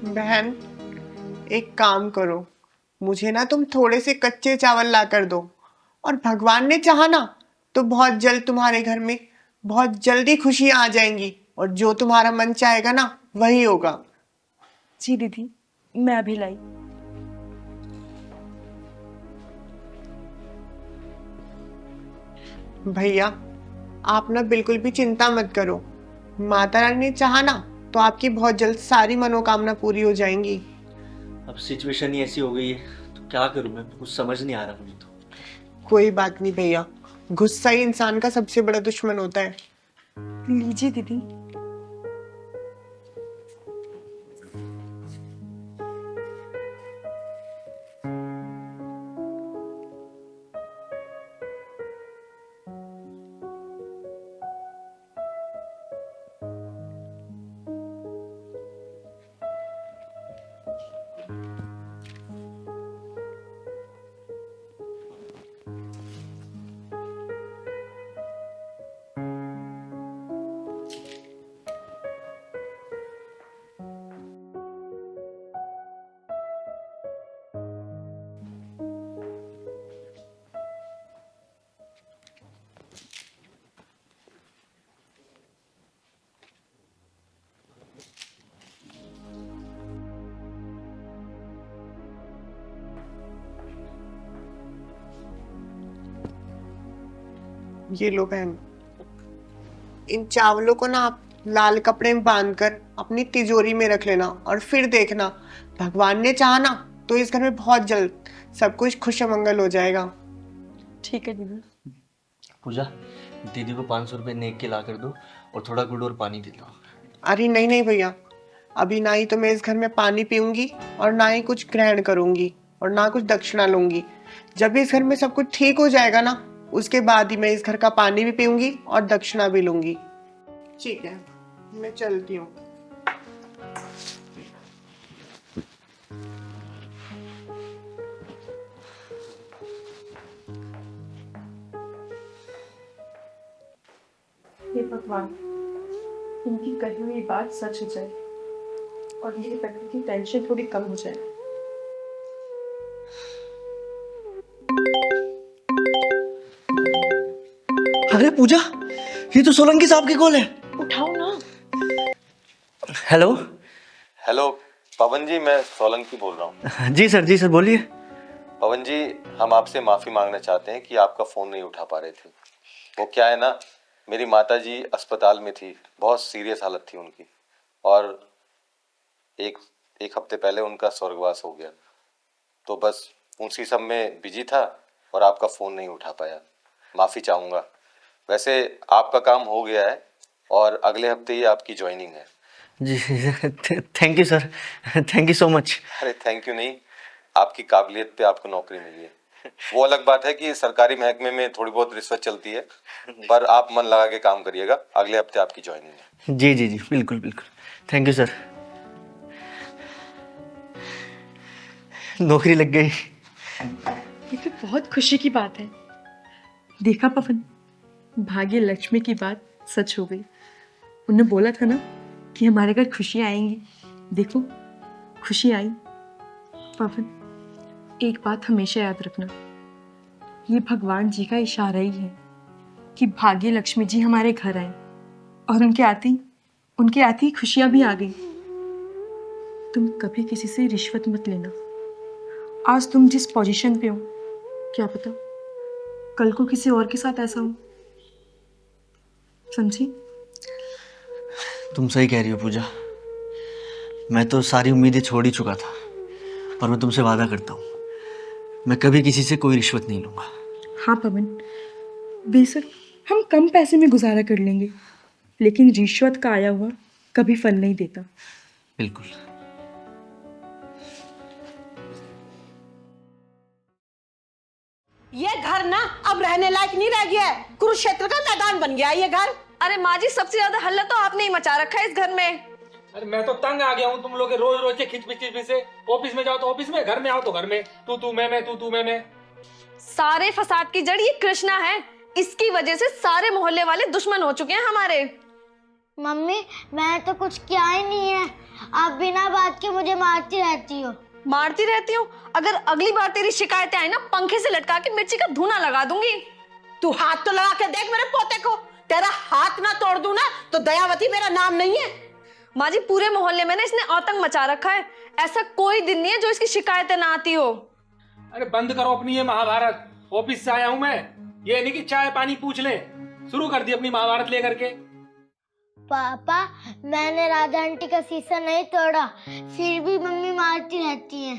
बहन एक काम करो, मुझे ना तुम थोड़े से कच्चे चावल ला कर दो, और भगवान ने चाहा ना तो बहुत जल्द तुम्हारे घर में बहुत जल्दी खुशी आ जाएंगी, और जो तुम्हारा मन चाहेगा ना वही होगा। जी दीदी, मैं अभी लाई। भैया आप ना बिल्कुल भी चिंता मत करो, माता रानी ने चाहा ना तो आपकी बहुत जल्द सारी मनोकामना पूरी हो जाएंगी। अब सिचुएशन ही ऐसी हो गई है तो क्या करूं मैं, कुछ समझ नहीं आ रहा मुझे तो। कोई बात नहीं भैया, गुस्सा ही इंसान का सबसे बड़ा दुश्मन होता है। लीजिए दीदी। ये लो बहन, इन चावलों को ना आप लाल कपड़े में बांधकर अपनी तिजोरी में रख लेना, और फिर देखना भगवान ने चाहा ना तो इस घर में बहुत जल्द सब कुछ खुशमंगल हो जाएगा। ठीक है दीदी। पूजा, दीदी को 500 रुपये नेक के ला कर दो और थोड़ा गुड़ और पानी दे दो। अरे नहीं नहीं भैया, अभी ना ही तो मैं इस घर में पानी पीऊंगी और ना ही कुछ ग्रहण करूंगी और ना कुछ दक्षिणा लूंगी। जब भी इस घर में सब कुछ ठीक हो जाएगा ना, उसके बाद ही मैं इस घर का पानी भी पीऊंगी और दक्षिणा भी लूंगी। ठीक है, मैं चलती हूँ। हे भगवान, इनकी कही हुई बात सच हो जाए और मेरी पति की टेंशन थोड़ी कम हो जाए। अरे पूजा, ये तो सोलंकी साहब की कॉल है। उठाओ ना। हेलो। हेलो पवन जी, मैं सोलंकी बोल रहा हूँ। जी सर बोलिए। पवन जी, हम आपसे माफ़ी मांगना चाहते हैं कि आपका फ़ोन नहीं उठा पा रहे थे। वो क्या है ना, मेरी माता जी अस्पताल में थी, बहुत सीरियस हालत थी उनकी, और एक हफ्ते पहले उनका स्वर्गवास हो गया, तो बस उसी सब में बिजी था और आपका फ़ोन नहीं उठा पाया। माफ़ी चाहूँगा। वैसे आपका काम हो गया है और अगले हफ्ते ही आपकी ज्वाइनिंग है। जी thank you sir, thank you so much. अरे थैंक यू नहीं, आपकी काबिलियत पे आपको नौकरी मिली है। वो अलग बात है कि सरकारी महकमे में थोड़ी बहुत रिश्वत चलती है, पर आप मन लगा के काम करिएगा। अगले हफ्ते आपकी ज्वाइनिंग है। जी बिल्कुल थैंक यू सर। नौकरी लग गई। ये तो बहुत खुशी की बात है। देखा पवन, भाग्य लक्ष्मी की बात सच हो गई। उन्होंने बोला था ना कि हमारे घर खुशियाँ आएंगी, देखो खुशी आई। पवन, एक बात हमेशा याद रखना, ये भगवान जी का इशारा ही है कि भाग्य लक्ष्मी जी हमारे घर आए, और उनके आती खुशियाँ भी आ गई। तुम कभी किसी से रिश्वत मत लेना। आज तुम जिस पोजीशन पे हो, क्या पता कल को किसी और के साथ ऐसा हो, समझी? तुम सही कह रही हो पूजा, मैं तो सारी उम्मीदें छोड़ ही चुका था, और मैं तुमसे वादा करता हूँ मैं कभी किसी से कोई रिश्वत नहीं लूंगा। हाँ पवन, बेशक हम कम पैसे में गुजारा कर लेंगे, लेकिन रिश्वत का आया हुआ कभी फल नहीं देता। बिल्कुल। ये घर ना अब रहने लायक नहीं रह गया है, कुरुक्षेत्र का मैदान बन गया ये घर। अरे माँ जी, सबसे ज्यादा हल्ला तो आपने ही मचा रखा है इस घर में। अरे मैं तो तंग आ गया हूँ तुम लोग के रोज रोज के खिचपिच से। ऑफिस में जाओ तो ऑफिस में, घर में आओ तो घर में तू मैं। सारे फसाद की जड़ ये कृष्णा है। इसकी वजह से सारे मोहल्ले वाले दुश्मन हो चुके हैं हमारे। मम्मी मैंने तो कुछ किया ही नहीं है, आप बिना बात के मुझे मारती रहती हो। मारती रहती हूँ? अगर अगली बार तेरी शिकायतें आई ना, पंखे से लटका के मिर्ची का धुना लगा दूंगी। तू हाथ तो लगा के देख मेरे पोते को, तेरा हाथ ना तोड़ दूं ना तो दयावती मेरा नाम नहीं है। माँ जी, पूरे मोहल्ले में ना इसने आतंक मचा रखा है। ऐसा कोई दिन नहीं है जो इसकी शिकायतें ना आती हो। अरे बंद करो अपनी ये महाभारत। ऑफिस से आया हूँ मैं, ये नहीं कि चाय पानी पूछ ले। शुरू कर दी अपनी महाभारत लेकर के। पापा मैंने राधा आंटी का शीशा नहीं तोड़ा, फिर भी मम्मी मारती रहती है।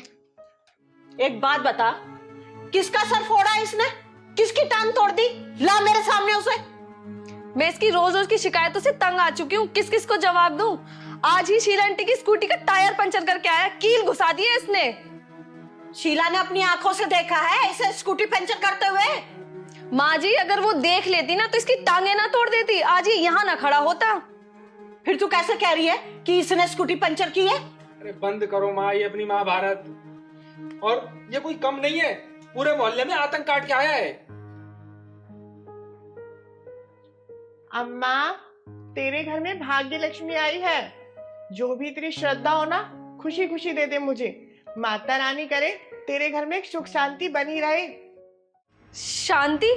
एक बात बता, किसका सर फोड़ा इसने, किसकी टांग तोड़ दी? ला मेरे सामने उसे। मैं इसकी रोज रोज की शिकायतों से तंग आ चुकी हूँ, किस किस को जवाब दूं। आज ही शीला आंटी की स्कूटी का टायर पंचर करके आया, कील घुसा दी है इसने। शीला ने अपनी आंखों से देखा है इसे स्कूटी पंचर करते हुए। माँ जी, अगर वो देख लेती ना तो इसकी टांगे ना तोड़ देती, आज ये यहाँ ना खड़ा होता। फिर तू कैसे कह रही है कि इसने स्कूटी पंचर की है? अरे बंद करो माँ ये अपनी महाभारत। और ये कोई कम नहीं है, पूरे मोहल्ले में आतंक काट के आया है। अम्मा, तेरे घर में भाग्य लक्ष्मी आई है। जो भी तेरी श्रद्धा हो ना, खुशी खुशी दे दे मुझे। माता रानी करे तेरे घर में सुख शांति बनी रहे। शांति?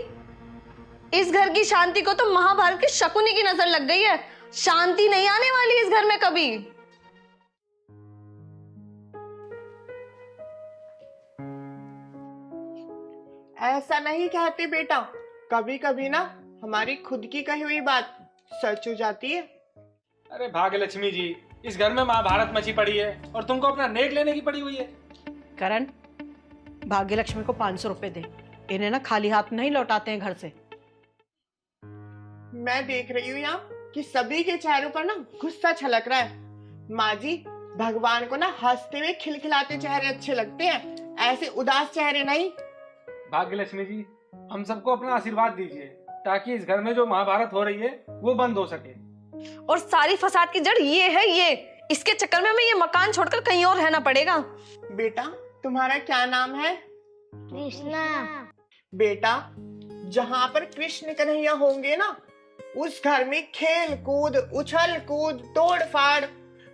इस घर की शांति को तो महाभारत की शकुनी की नजर लग गई है। शांति नहीं आने वाली इस घर में कभी। ऐसा नहीं कहते बेटा, कभी कभी ना हमारी खुद की कही हुई बात सच हो जाती है। अरे भाग्यलक्ष्मी जी, इस घर में महाभारत मची पड़ी है और तुमको अपना नेक लेने की पड़ी हुई है। करण, भाग्यलक्ष्मी को 500 रुपए दे, इन्हें ना खाली हाथ नहीं लौटाते हैं घर से। मैं देख रही हूँ यहाँ कि सभी के चेहरों पर ना गुस्सा छलक रहा है। माँ जी, भगवान को ना हंसते हुए खिलखिलाते चेहरे अच्छे लगते हैं, ऐसे उदास चेहरे नहीं। भाग्यलक्ष्मी जी, हम सबको अपना आशीर्वाद दीजिए ताकि इस घर में जो महाभारत हो रही है वो बंद हो सके। और सारी फसाद की जड़ ये है, ये इसके चक्कर में हमें ये मकान छोड़कर कहीं और रहना पड़ेगा। बेटा, तुम्हारा क्या नाम है? कृष्णा। बेटा, जहाँ पर कृष्ण कन्हैया होंगे ना, उस घर में खेल कूद, उछल कूद, तोड़ फाड़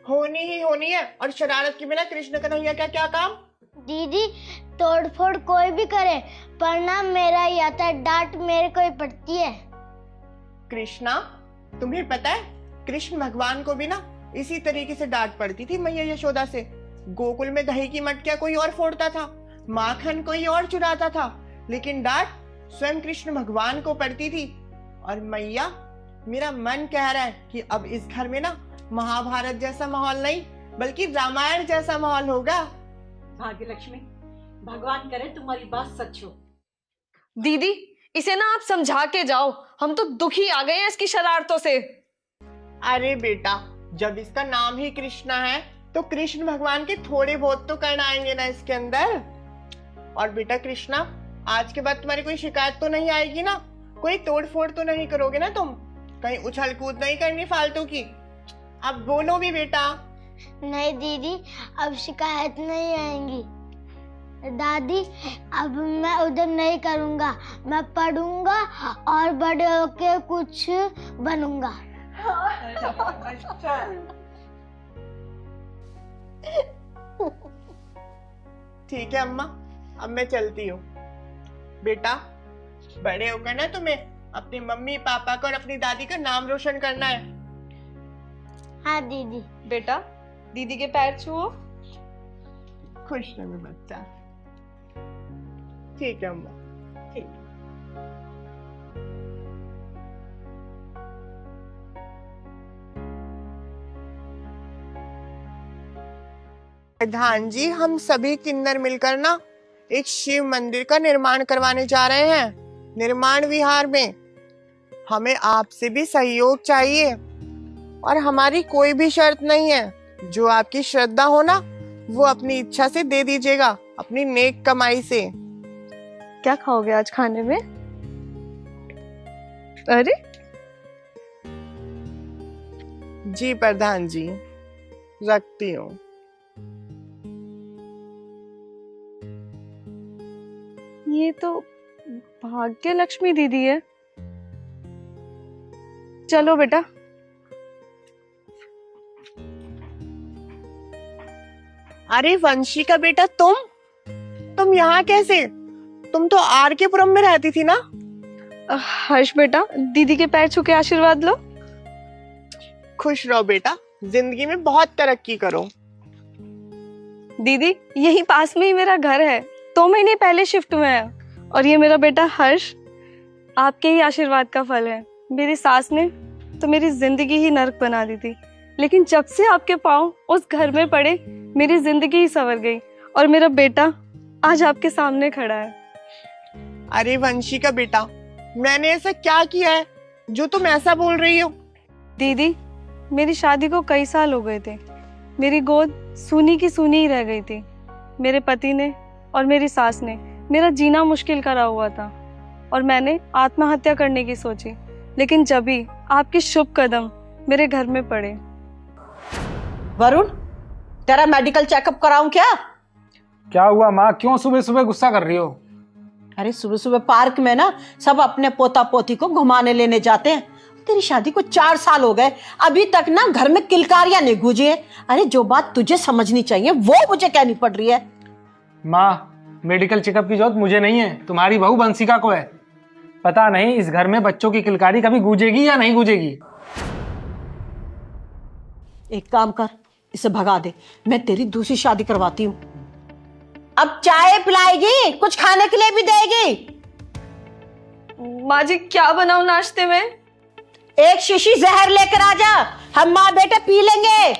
होनी ही होनी है। और शरारत के बिना कृष्ण कन्हैया का क्या काम? दीदी, तोड़ फोड़ कोई भी करे पर ना मेरा ही आता है, डांट मेरे को ही पड़ती है। कृष्णा, तुम्हें पता है कृष्ण भगवान को भी ना इसी तरीके से डांट पड़ती थी मैया यशोदा से। गोकुल में दही की मटकियां कोई और फोड़ता था, माखन कोई और चुराता था, लेकिन डांट स्वयं कृष्ण भगवान को पड़ती थी। और मैया, मेरा मन कह रहा है कि अब इस घर में ना महाभारत जैसा माहौल नहीं बल्कि रामायण जैसा माहौल होगा। भाग्यलक्ष्मी, भगवान करे तुम्हारी बात सच हो। दीदी, इसे ना आप समझा के जाओ, हम तो दुखी आ गए हैं इसकी शरारतों से। अरे बेटा, जब इसका नाम ही कृष्णा है तो कृष्ण भगवान के थोड़े बहुत तो करना आएंगे ना इसके अंदर। और बेटा कृष्णा, आज के बाद तुम्हारी कोई शिकायत तो नहीं आएगी ना? कोई तोड़ फोड़ तो नहीं करोगे ना तुम? कहीं उछल कूद नहीं करनी फालतू की? अब बोलो भी बेटा। नहीं दीदी, अब शिकायत नहीं आएंगी। दादी, अब मैं उधर नहीं करूँगा, मैं पढ़ूंगा और बड़े होके कुछ बनूंगा। ठीक है अम्मा, अब मैं चलती हूँ। बेटा, बड़े होकर ना तुम्हें अपनी मम्मी पापा का और अपनी दादी का नाम रोशन करना है। हाँ दीदी। बेटा, दीदी के पैर छुओ। खुश रहो बच्चा। ठीक है अम्मा, ठीक। प्रधान जी, हम सभी किन्नर मिलकर ना एक शिव मंदिर का निर्माण करवाने जा रहे हैं निर्माण विहार में। हमें आपसे भी सहयोग चाहिए और हमारी कोई भी शर्त नहीं है। जो आपकी श्रद्धा हो ना, वो अपनी इच्छा से दे दीजिएगा, अपनी नेक कमाई से। क्या खाओगे आज खाने में? अरे जी प्रधान जी, रखती हूँ। ये तो भाग्य लक्ष्मी दीदी है। चलो बेटा। अरे वंशी का बेटा, तुम यहाँ कैसे? तुम तो आर के पुरम में रहती थी ना? हर्ष बेटा, दीदी के पैर छू के आशीर्वाद लो। खुश रहो बेटा, जिंदगी में बहुत तरक्की करो। दीदी यहीं पास में ही मेरा घर है, 2 महीने पहले शिफ्ट हुए हैं। और ये मेरा बेटा हर्ष आपके ही आशीर्वाद का फल है। मेरी सास ने तो मेरी जिंदगी ही नर्क बना दी थी, लेकिन जब से आपके पाँव उस घर में पड़े मेरी जिंदगी ही संवर गई और मेरा बेटा आज आपके सामने खड़ा है। अरे वंशी का बेटा, मैंने ऐसा क्या किया है जो तुम ऐसा बोल रही हो? दीदी मेरी शादी को कई साल हो गए थे। मेरी गोद सूनी की सूनी ही रह गई थी। मेरे पति ने और मेरी सास ने मेरा जीना मुश्किल करा हुआ था और मैंने आत्महत्या करने की सोची, लेकिन जब भी आपके शुभ कदम मेरे घर में पड़े। वरुण, तेरा मेडिकल चेकअप कराऊं क्या? क्या हुआ माँ, क्यों सुबह सुबह गुस्सा कर रही हो? अरे सुबह सुबह पार्क में ना सब अपने पोता पोती को घुमाने लेने जाते हैं। तेरी शादी को 4 साल हो गए, अभी तक ना घर में किलकारियां नहीं गूंजी है। अरे जो बात तुझे समझनी चाहिए वो मुझे कहनी पड़ रही है। माँ, मेडिकल चेकअप की जरूरत मुझे नहीं है, तुम्हारी बहू बंसिका को है। पता नहीं इस घर में बच्चों की किलकारी कभी गूंजेगी या नहीं गूंजेगी। एक काम कर, इसे भगा दे, मैं तेरी दूसरी शादी करवाती हूँ। अब चाय पिलाएगी, कुछ खाने के लिए भी देगी। माँ जी क्या बनाऊं नाश्ते में? एक शीशी जहर लेकर आ जा, हम माँ बेटे पी लेंगे।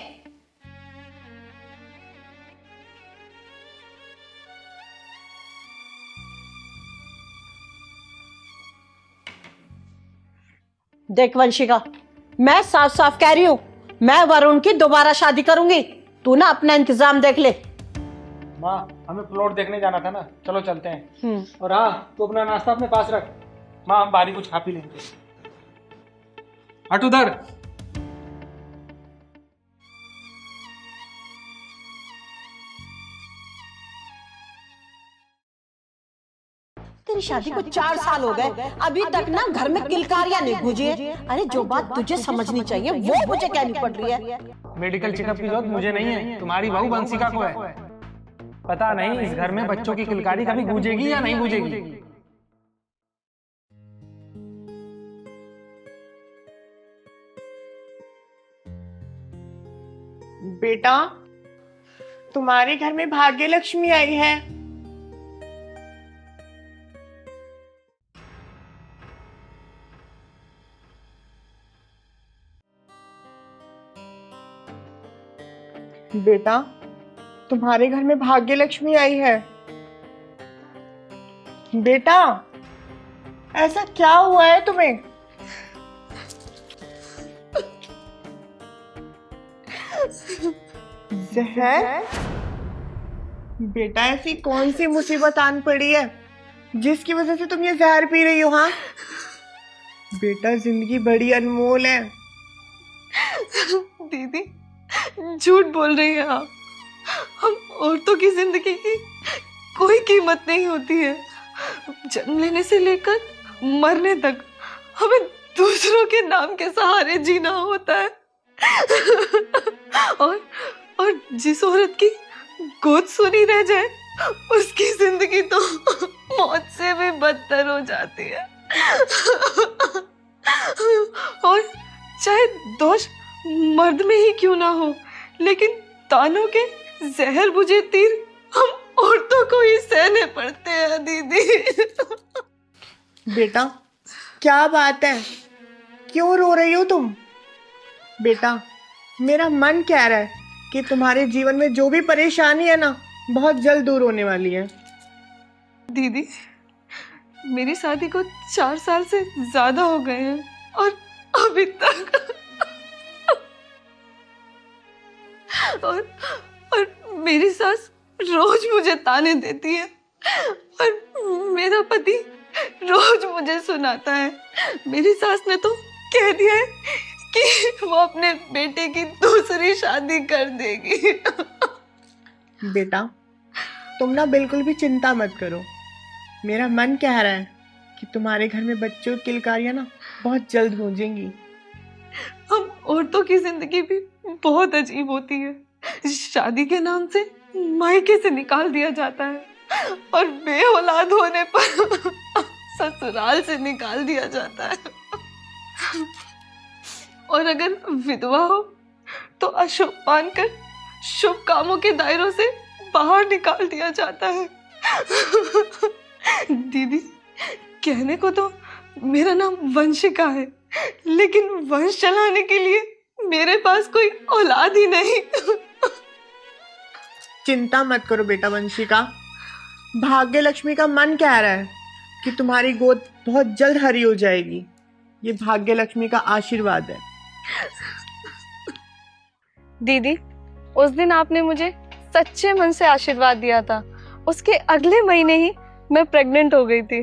देख वंशिका, मैं साफ साफ कह रही हूं, मैं वरुण की दोबारा शादी करूंगी। तू ना अपना इंतजाम देख ले। माँ, हमें प्लॉट देखने जाना था ना, चलो चलते हैं। और हाँ, तू अपना नाश्ता अपने पास रख। माँ, हम बाहरी कुछ खा पी लेंगे। हट उधर। तेरी शादी को 4 साल हो गए, अभी तक ना घर में किलकारियां नहीं गूंजी है। अरे जो बात तुझे समझनी चाहिए वो मुझे कहनी पड़ रही है। मेडिकल चेकअप की जरूरत मुझे नहीं है, तुम्हारी बहू बंसिका को है। पता नहीं इस घर में बच्चों की किलकारी कभी गूंजेगी या नहीं गूंजेगी। बेटा, तुम्हारे घर में भाग्य लक्ष्मी आई है। बेटा, तुम्हारे घर में भाग्य लक्ष्मी आई है। बेटा, ऐसा क्या हुआ है तुम्हें? जहर? बेटा, ऐसी कौन सी मुसीबत आन पड़ी है जिसकी वजह से तुम ये जहर पी रही हो? हाँ बेटा, जिंदगी बड़ी अनमोल है। दीदी झूठ बोल रही हैं आप। हम औरतों की जिंदगी की कोई कीमत नहीं होती है। जन्म लेने से लेकर मरने तक हमें दूसरों के नाम के सहारे जीना होता है। और जिस औरत की गोद सुनी रह जाए उसकी जिंदगी तो मौत से भी बदतर हो जाती है। और चाहे दोष मर्द में ही क्यों ना हो, लेकिन तानों के जहर बुझे तीर हम औरतों को ही सहने पड़ते हैं दीदी। बेटा, क्या बात है, क्यों रो रही हो तुम? बेटा, मेरा मन कह रहा है कि तुम्हारे जीवन में जो भी परेशानी है ना, बहुत जल्द दूर होने वाली है। दीदी, मेरी शादी को 4 साल से ज्यादा हो गए हैं और अभी तक और मेरी सास रोज मुझे ताने देती है और मेरा पति रोज मुझे सुनाता है, मेरी सास ने तो कह दिया है कि वो अपने बेटे की दूसरी शादी कर देगी। बेटा तुम ना बिल्कुल भी चिंता मत करो। मेरा मन कह रहा है कि तुम्हारे घर में बच्चों की किलकारियां ना बहुत जल्द गूंजेंगी। हम औरतों की जिंदगी भी बहुत अजीब होती है। शादी के नाम से मायके से निकाल दिया जाता है और बेऔलाद होने पर ससुराल से निकाल दिया जाता है, और अगर विधवा हो तो अशुभ मानकर शुभ कामों के दायरों से बाहर निकाल दिया जाता है। दीदी, कहने को तो मेरा नाम वंशिका है, लेकिन वंश चलाने के लिए मेरे पास कोई औलाद ही नहीं। चिंता मत करो बेटा वंशिका, भाग्य लक्ष्मी का मन कह रहा है कि तुम्हारी गोद बहुत जल्द हरी हो जाएगी। ये भाग्य लक्ष्मी का आशीर्वाद है। दीदी, उस दिन आपने मुझे सच्चे मन से आशीर्वाद दिया था, उसके अगले महीने ही मैं प्रेग्नेंट हो गई थी।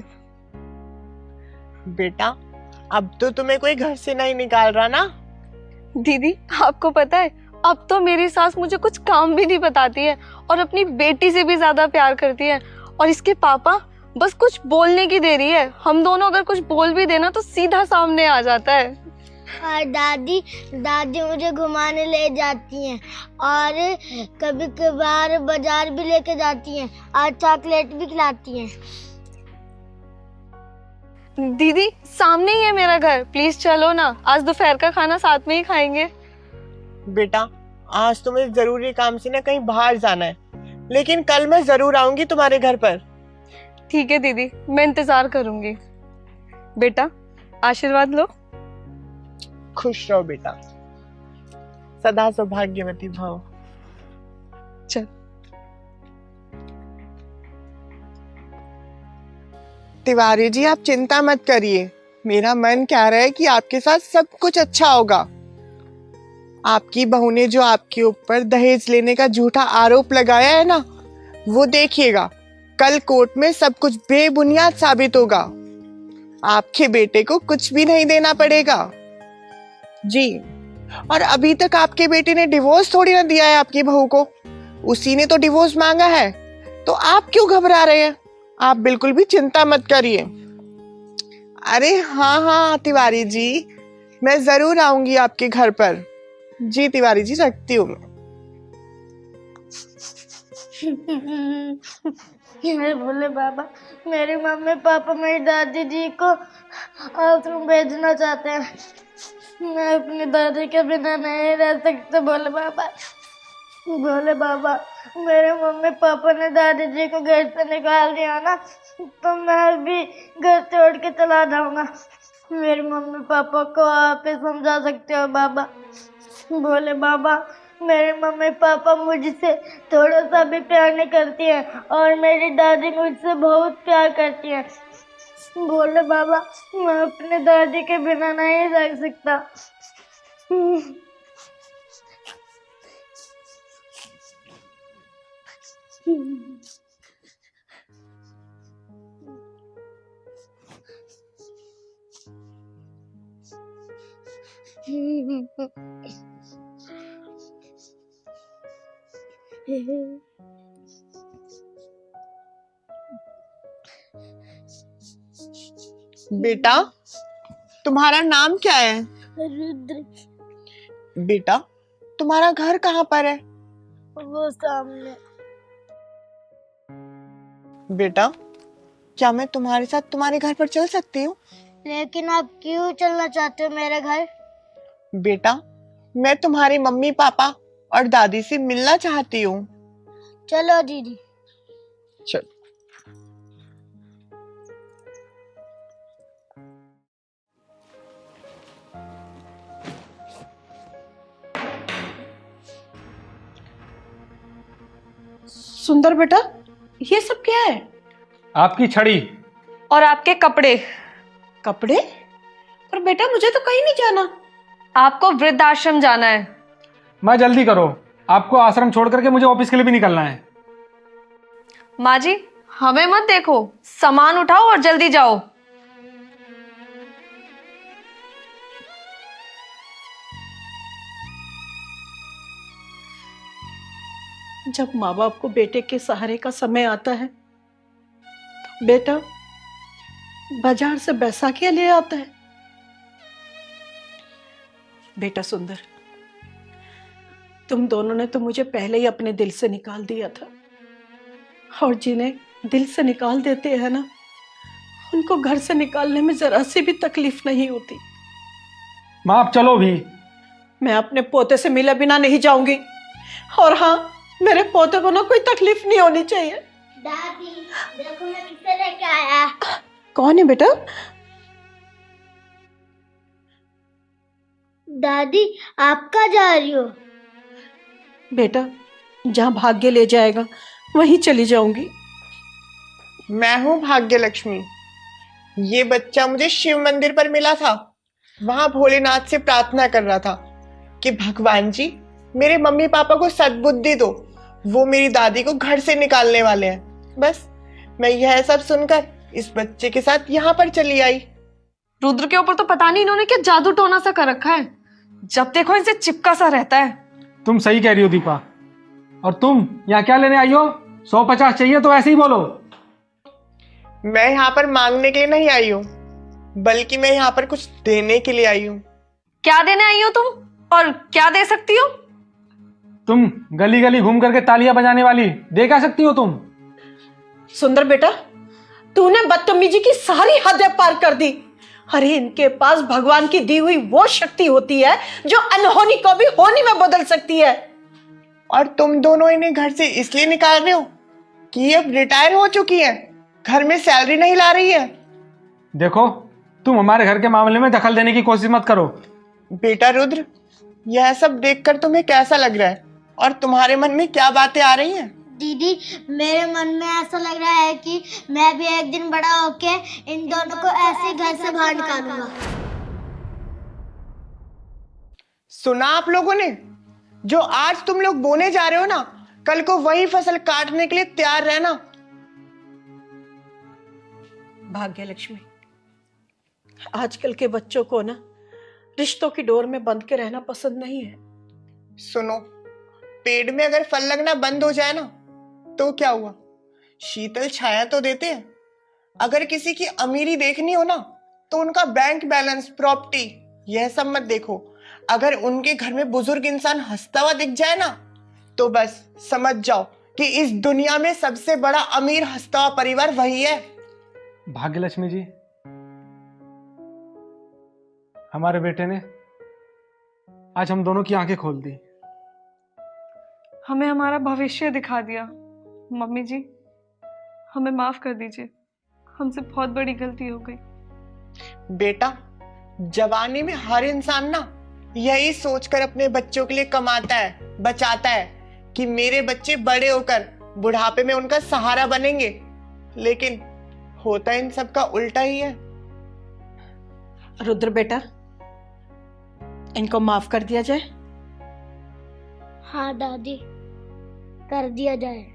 बेटा अब तो तुम्हें कोई घर से नहीं निकाल रहा ना। दीदी, आपको पता है अब तो मेरी सास मुझे कुछ काम भी नहीं बताती है और अपनी बेटी से भी ज्यादा प्यार करती है, और इसके पापा बस कुछ बोलने की देरी है, हम दोनों अगर कुछ बोल भी देना तो सीधा सामने आ जाता है। और दादी मुझे घुमाने ले जाती हैं और कभी कभार बाजार भी लेके जाती हैं और चॉकलेट भी खिलाती हैं। दीदी, सामने ही है मेरा घर, प्लीज चलो ना, आज दोपहर का खाना साथ में ही खाएंगे। बेटा आज तो मुझे जरूरी काम से ना कहीं बाहर जाना है, लेकिन कल मैं जरूर आऊंगी तुम्हारे घर पर। ठीक है दीदी, मैं इंतजार करूंगी। बेटा आशीर्वाद लो। खुश रहो बेटा, सदा सौभाग्यवती भव। चल। तिवारी जी आप चिंता मत करिए, मेरा मन कह रहा है कि आपके साथ सब कुछ अच्छा होगा। आपकी बहू ने जो आपके ऊपर दहेज लेने का झूठा आरोप लगाया है ना, वो देखिएगा कल कोर्ट में सब कुछ बेबुनियाद साबित होगा। आपके बेटे को कुछ भी नहीं देना पड़ेगा जी। और अभी तक आपके बेटे ने डिवोर्स थोड़ी ना दिया है आपकी बहू को, उसी ने तो डिवोर्स मांगा है, तो आप क्यों घबरा रहे हैं? आप बिल्कुल भी चिंता मत करिए। अरे हाँ तिवारी जी, मैं जरूर आऊंगी आपके घर पर। जी तिवारी जी, रखती हूँ मैं। मेरे भोले बाबा, मेरी मम्मी पापा मेरी दादी जी को आश्रम भेजना चाहते हैं। मैं अपनी दादी के बिना नहीं रह सकती। भोले बाबा, भोले बाबा, मेरे मम्मी पापा ने दादी जी को घर से निकाल दिया ना, तो मैं भी घर छोड़ के चला जाऊंगा। मेरे मम्मी पापा को आप ही समझा सकते हो बाबा। भोले बाबा, मेरे मम्मी पापा मुझसे थोड़ा सा भी प्यार नहीं करती हैं और मेरी दादी मुझसे बहुत प्यार करती हैं। भोले बाबा, मैं अपने दादी के बिना नहीं रह सकता। बेटा तुम्हारा नाम क्या है? रुद्र। बेटा तुम्हारा घर कहाँ पर है? वो सामने। बेटा क्या मैं तुम्हारे साथ तुम्हारे घर पर चल सकती हूँ? लेकिन आप क्यों चलना चाहते हो मेरे घर? बेटा मैं तुम्हारी मम्मी पापा और दादी से मिलना चाहती हूँ। चलो दीदी। चल। सुंदर बेटा, ये सब क्या है? आपकी छड़ी और आपके कपड़े। कपड़े? पर बेटा मुझे तो कहीं नहीं जाना। आपको वृद्धाश्रम जाना है। मैं जल्दी करो, आपको आश्रम छोड़ करके मुझे ऑफिस के लिए भी निकलना है। माँ जी, हमें मत देखो, सामान उठाओ और जल्दी जाओ। जब माँ बाप को बेटे के सहारे का समय आता है तो बेटा बाजार से बैसाखियां ले आता है। बेटा सुंदर, तुम दोनों ने तो मुझे पहले ही अपने दिल से निकाल दिया था, और जिन्हें दिल से निकाल देते हैं ना, उनको घर से निकालने में जरा सी भी तकलीफ नहीं होती। माँ आप चलो भी। मैं अपने पोते से मिले बिना नहीं जाऊंगी, और हाँ, मेरे पोते को ना कोई तकलीफ नहीं होनी चाहिए। दादी देखो मैं किसे लेके आया। कौन है बेटा? दादी आप कहाँ जा रही हो? बेटा जहाँ भाग्य ले जाएगा वहीं चली जाऊंगी। मैं हूँ भाग्य लक्ष्मी। ये बच्चा मुझे शिव मंदिर पर मिला था। वहां भोलेनाथ से प्रार्थना कर रहा था कि भगवान जी मेरे मम्मी पापा को सद्बुद्धि दो, वो मेरी दादी को घर से निकालने वाले हैं। बस मैं यह सब सुनकर इस बच्चे के साथ यहाँ पर चली आई। रुद्र के ऊपर तो पता नहीं इन्होंने क्या जादू टोना सा कर रखा है, जब देखो इनसे चिपका सा रहता है। तुम सही कह रही हो दीपा। और तुम यहाँ क्या लेने आई हो? 150 चाहिए तो ऐसे ही बोलो। मैं यहाँ पर मांगने के लिए नहीं आई हूँ, बल्कि मैं यहाँ पर कुछ देने के लिए आई हूँ। क्या देने आई हो तुम, और क्या दे सकती हो? तुम गली गली घूम करके तालियां बजाने वाली दे क्या सकती हो तुम? सुंदर बेटा, तूने बदतमीजी की सारी हदें पार कर दी। अरे इनके पास भगवान की दी हुई वो शक्ति होती है जो अनहोनी को भी होनी में बदल सकती है। और तुम दोनों इन्हें घर से इसलिए निकाल रहे हो कि ये अब रिटायर हो चुकी है, घर में सैलरी नहीं ला रही है। देखो, तुम हमारे घर के मामले में दखल देने की कोशिश मत करो। बेटा रुद्र, यह सब देखकर तुम्हें कैसा लग रहा है, और तुम्हारे मन में क्या बातें आ रही हैं? दीदी मेरे मन में ऐसा लग रहा है कि मैं भी एक दिन बड़ा होके इन दोनों को ऐसे घर से बाहर निकालूंगा। सुना आप लोगों ने? जो आज तुम लोग बोने जा रहे हो ना, कल को वही फसल काटने के लिए तैयार रहना। भाग्य लक्ष्मी, आजकल के बच्चों को ना रिश्तों की डोर में बंध के रहना पसंद नहीं है। सुनो, पेड़ में अगर फल लगना बंद हो जाए ना तो क्या हुआ, शीतल छाया तो देते हैं। अगर किसी की अमीरी देखनी हो ना तो उनका बैंक बैलेंस, प्रॉपर्टी, यह सब मत देखो। अगर उनके घर में बुजुर्ग इंसान हंसता हुआ दिख जाए ना तो बस समझ जाओ कि इस दुनिया में सबसे बड़ा अमीर हंसता हुआ परिवार वही है। भाग्यलक्ष्मी जी, हमारे बेटे ने आज हम दोनों की आंखें खोल दी। हमें हमारा भविष्य दिखा दिया। मम्मी जी हमें माफ कर दीजिए, हमसे बहुत बड़ी गलती हो गई। बेटा, जवानी में हर इंसान ना यही सोचकर अपने बच्चों के लिए कमाता है, बचाता है कि मेरे बच्चे बड़े होकर बुढ़ापे में उनका सहारा बनेंगे, लेकिन होता इन सब का उल्टा ही है। रुद्र बेटा, इनको माफ कर दिया जाए। हाँ दादी, कर दिया जाए।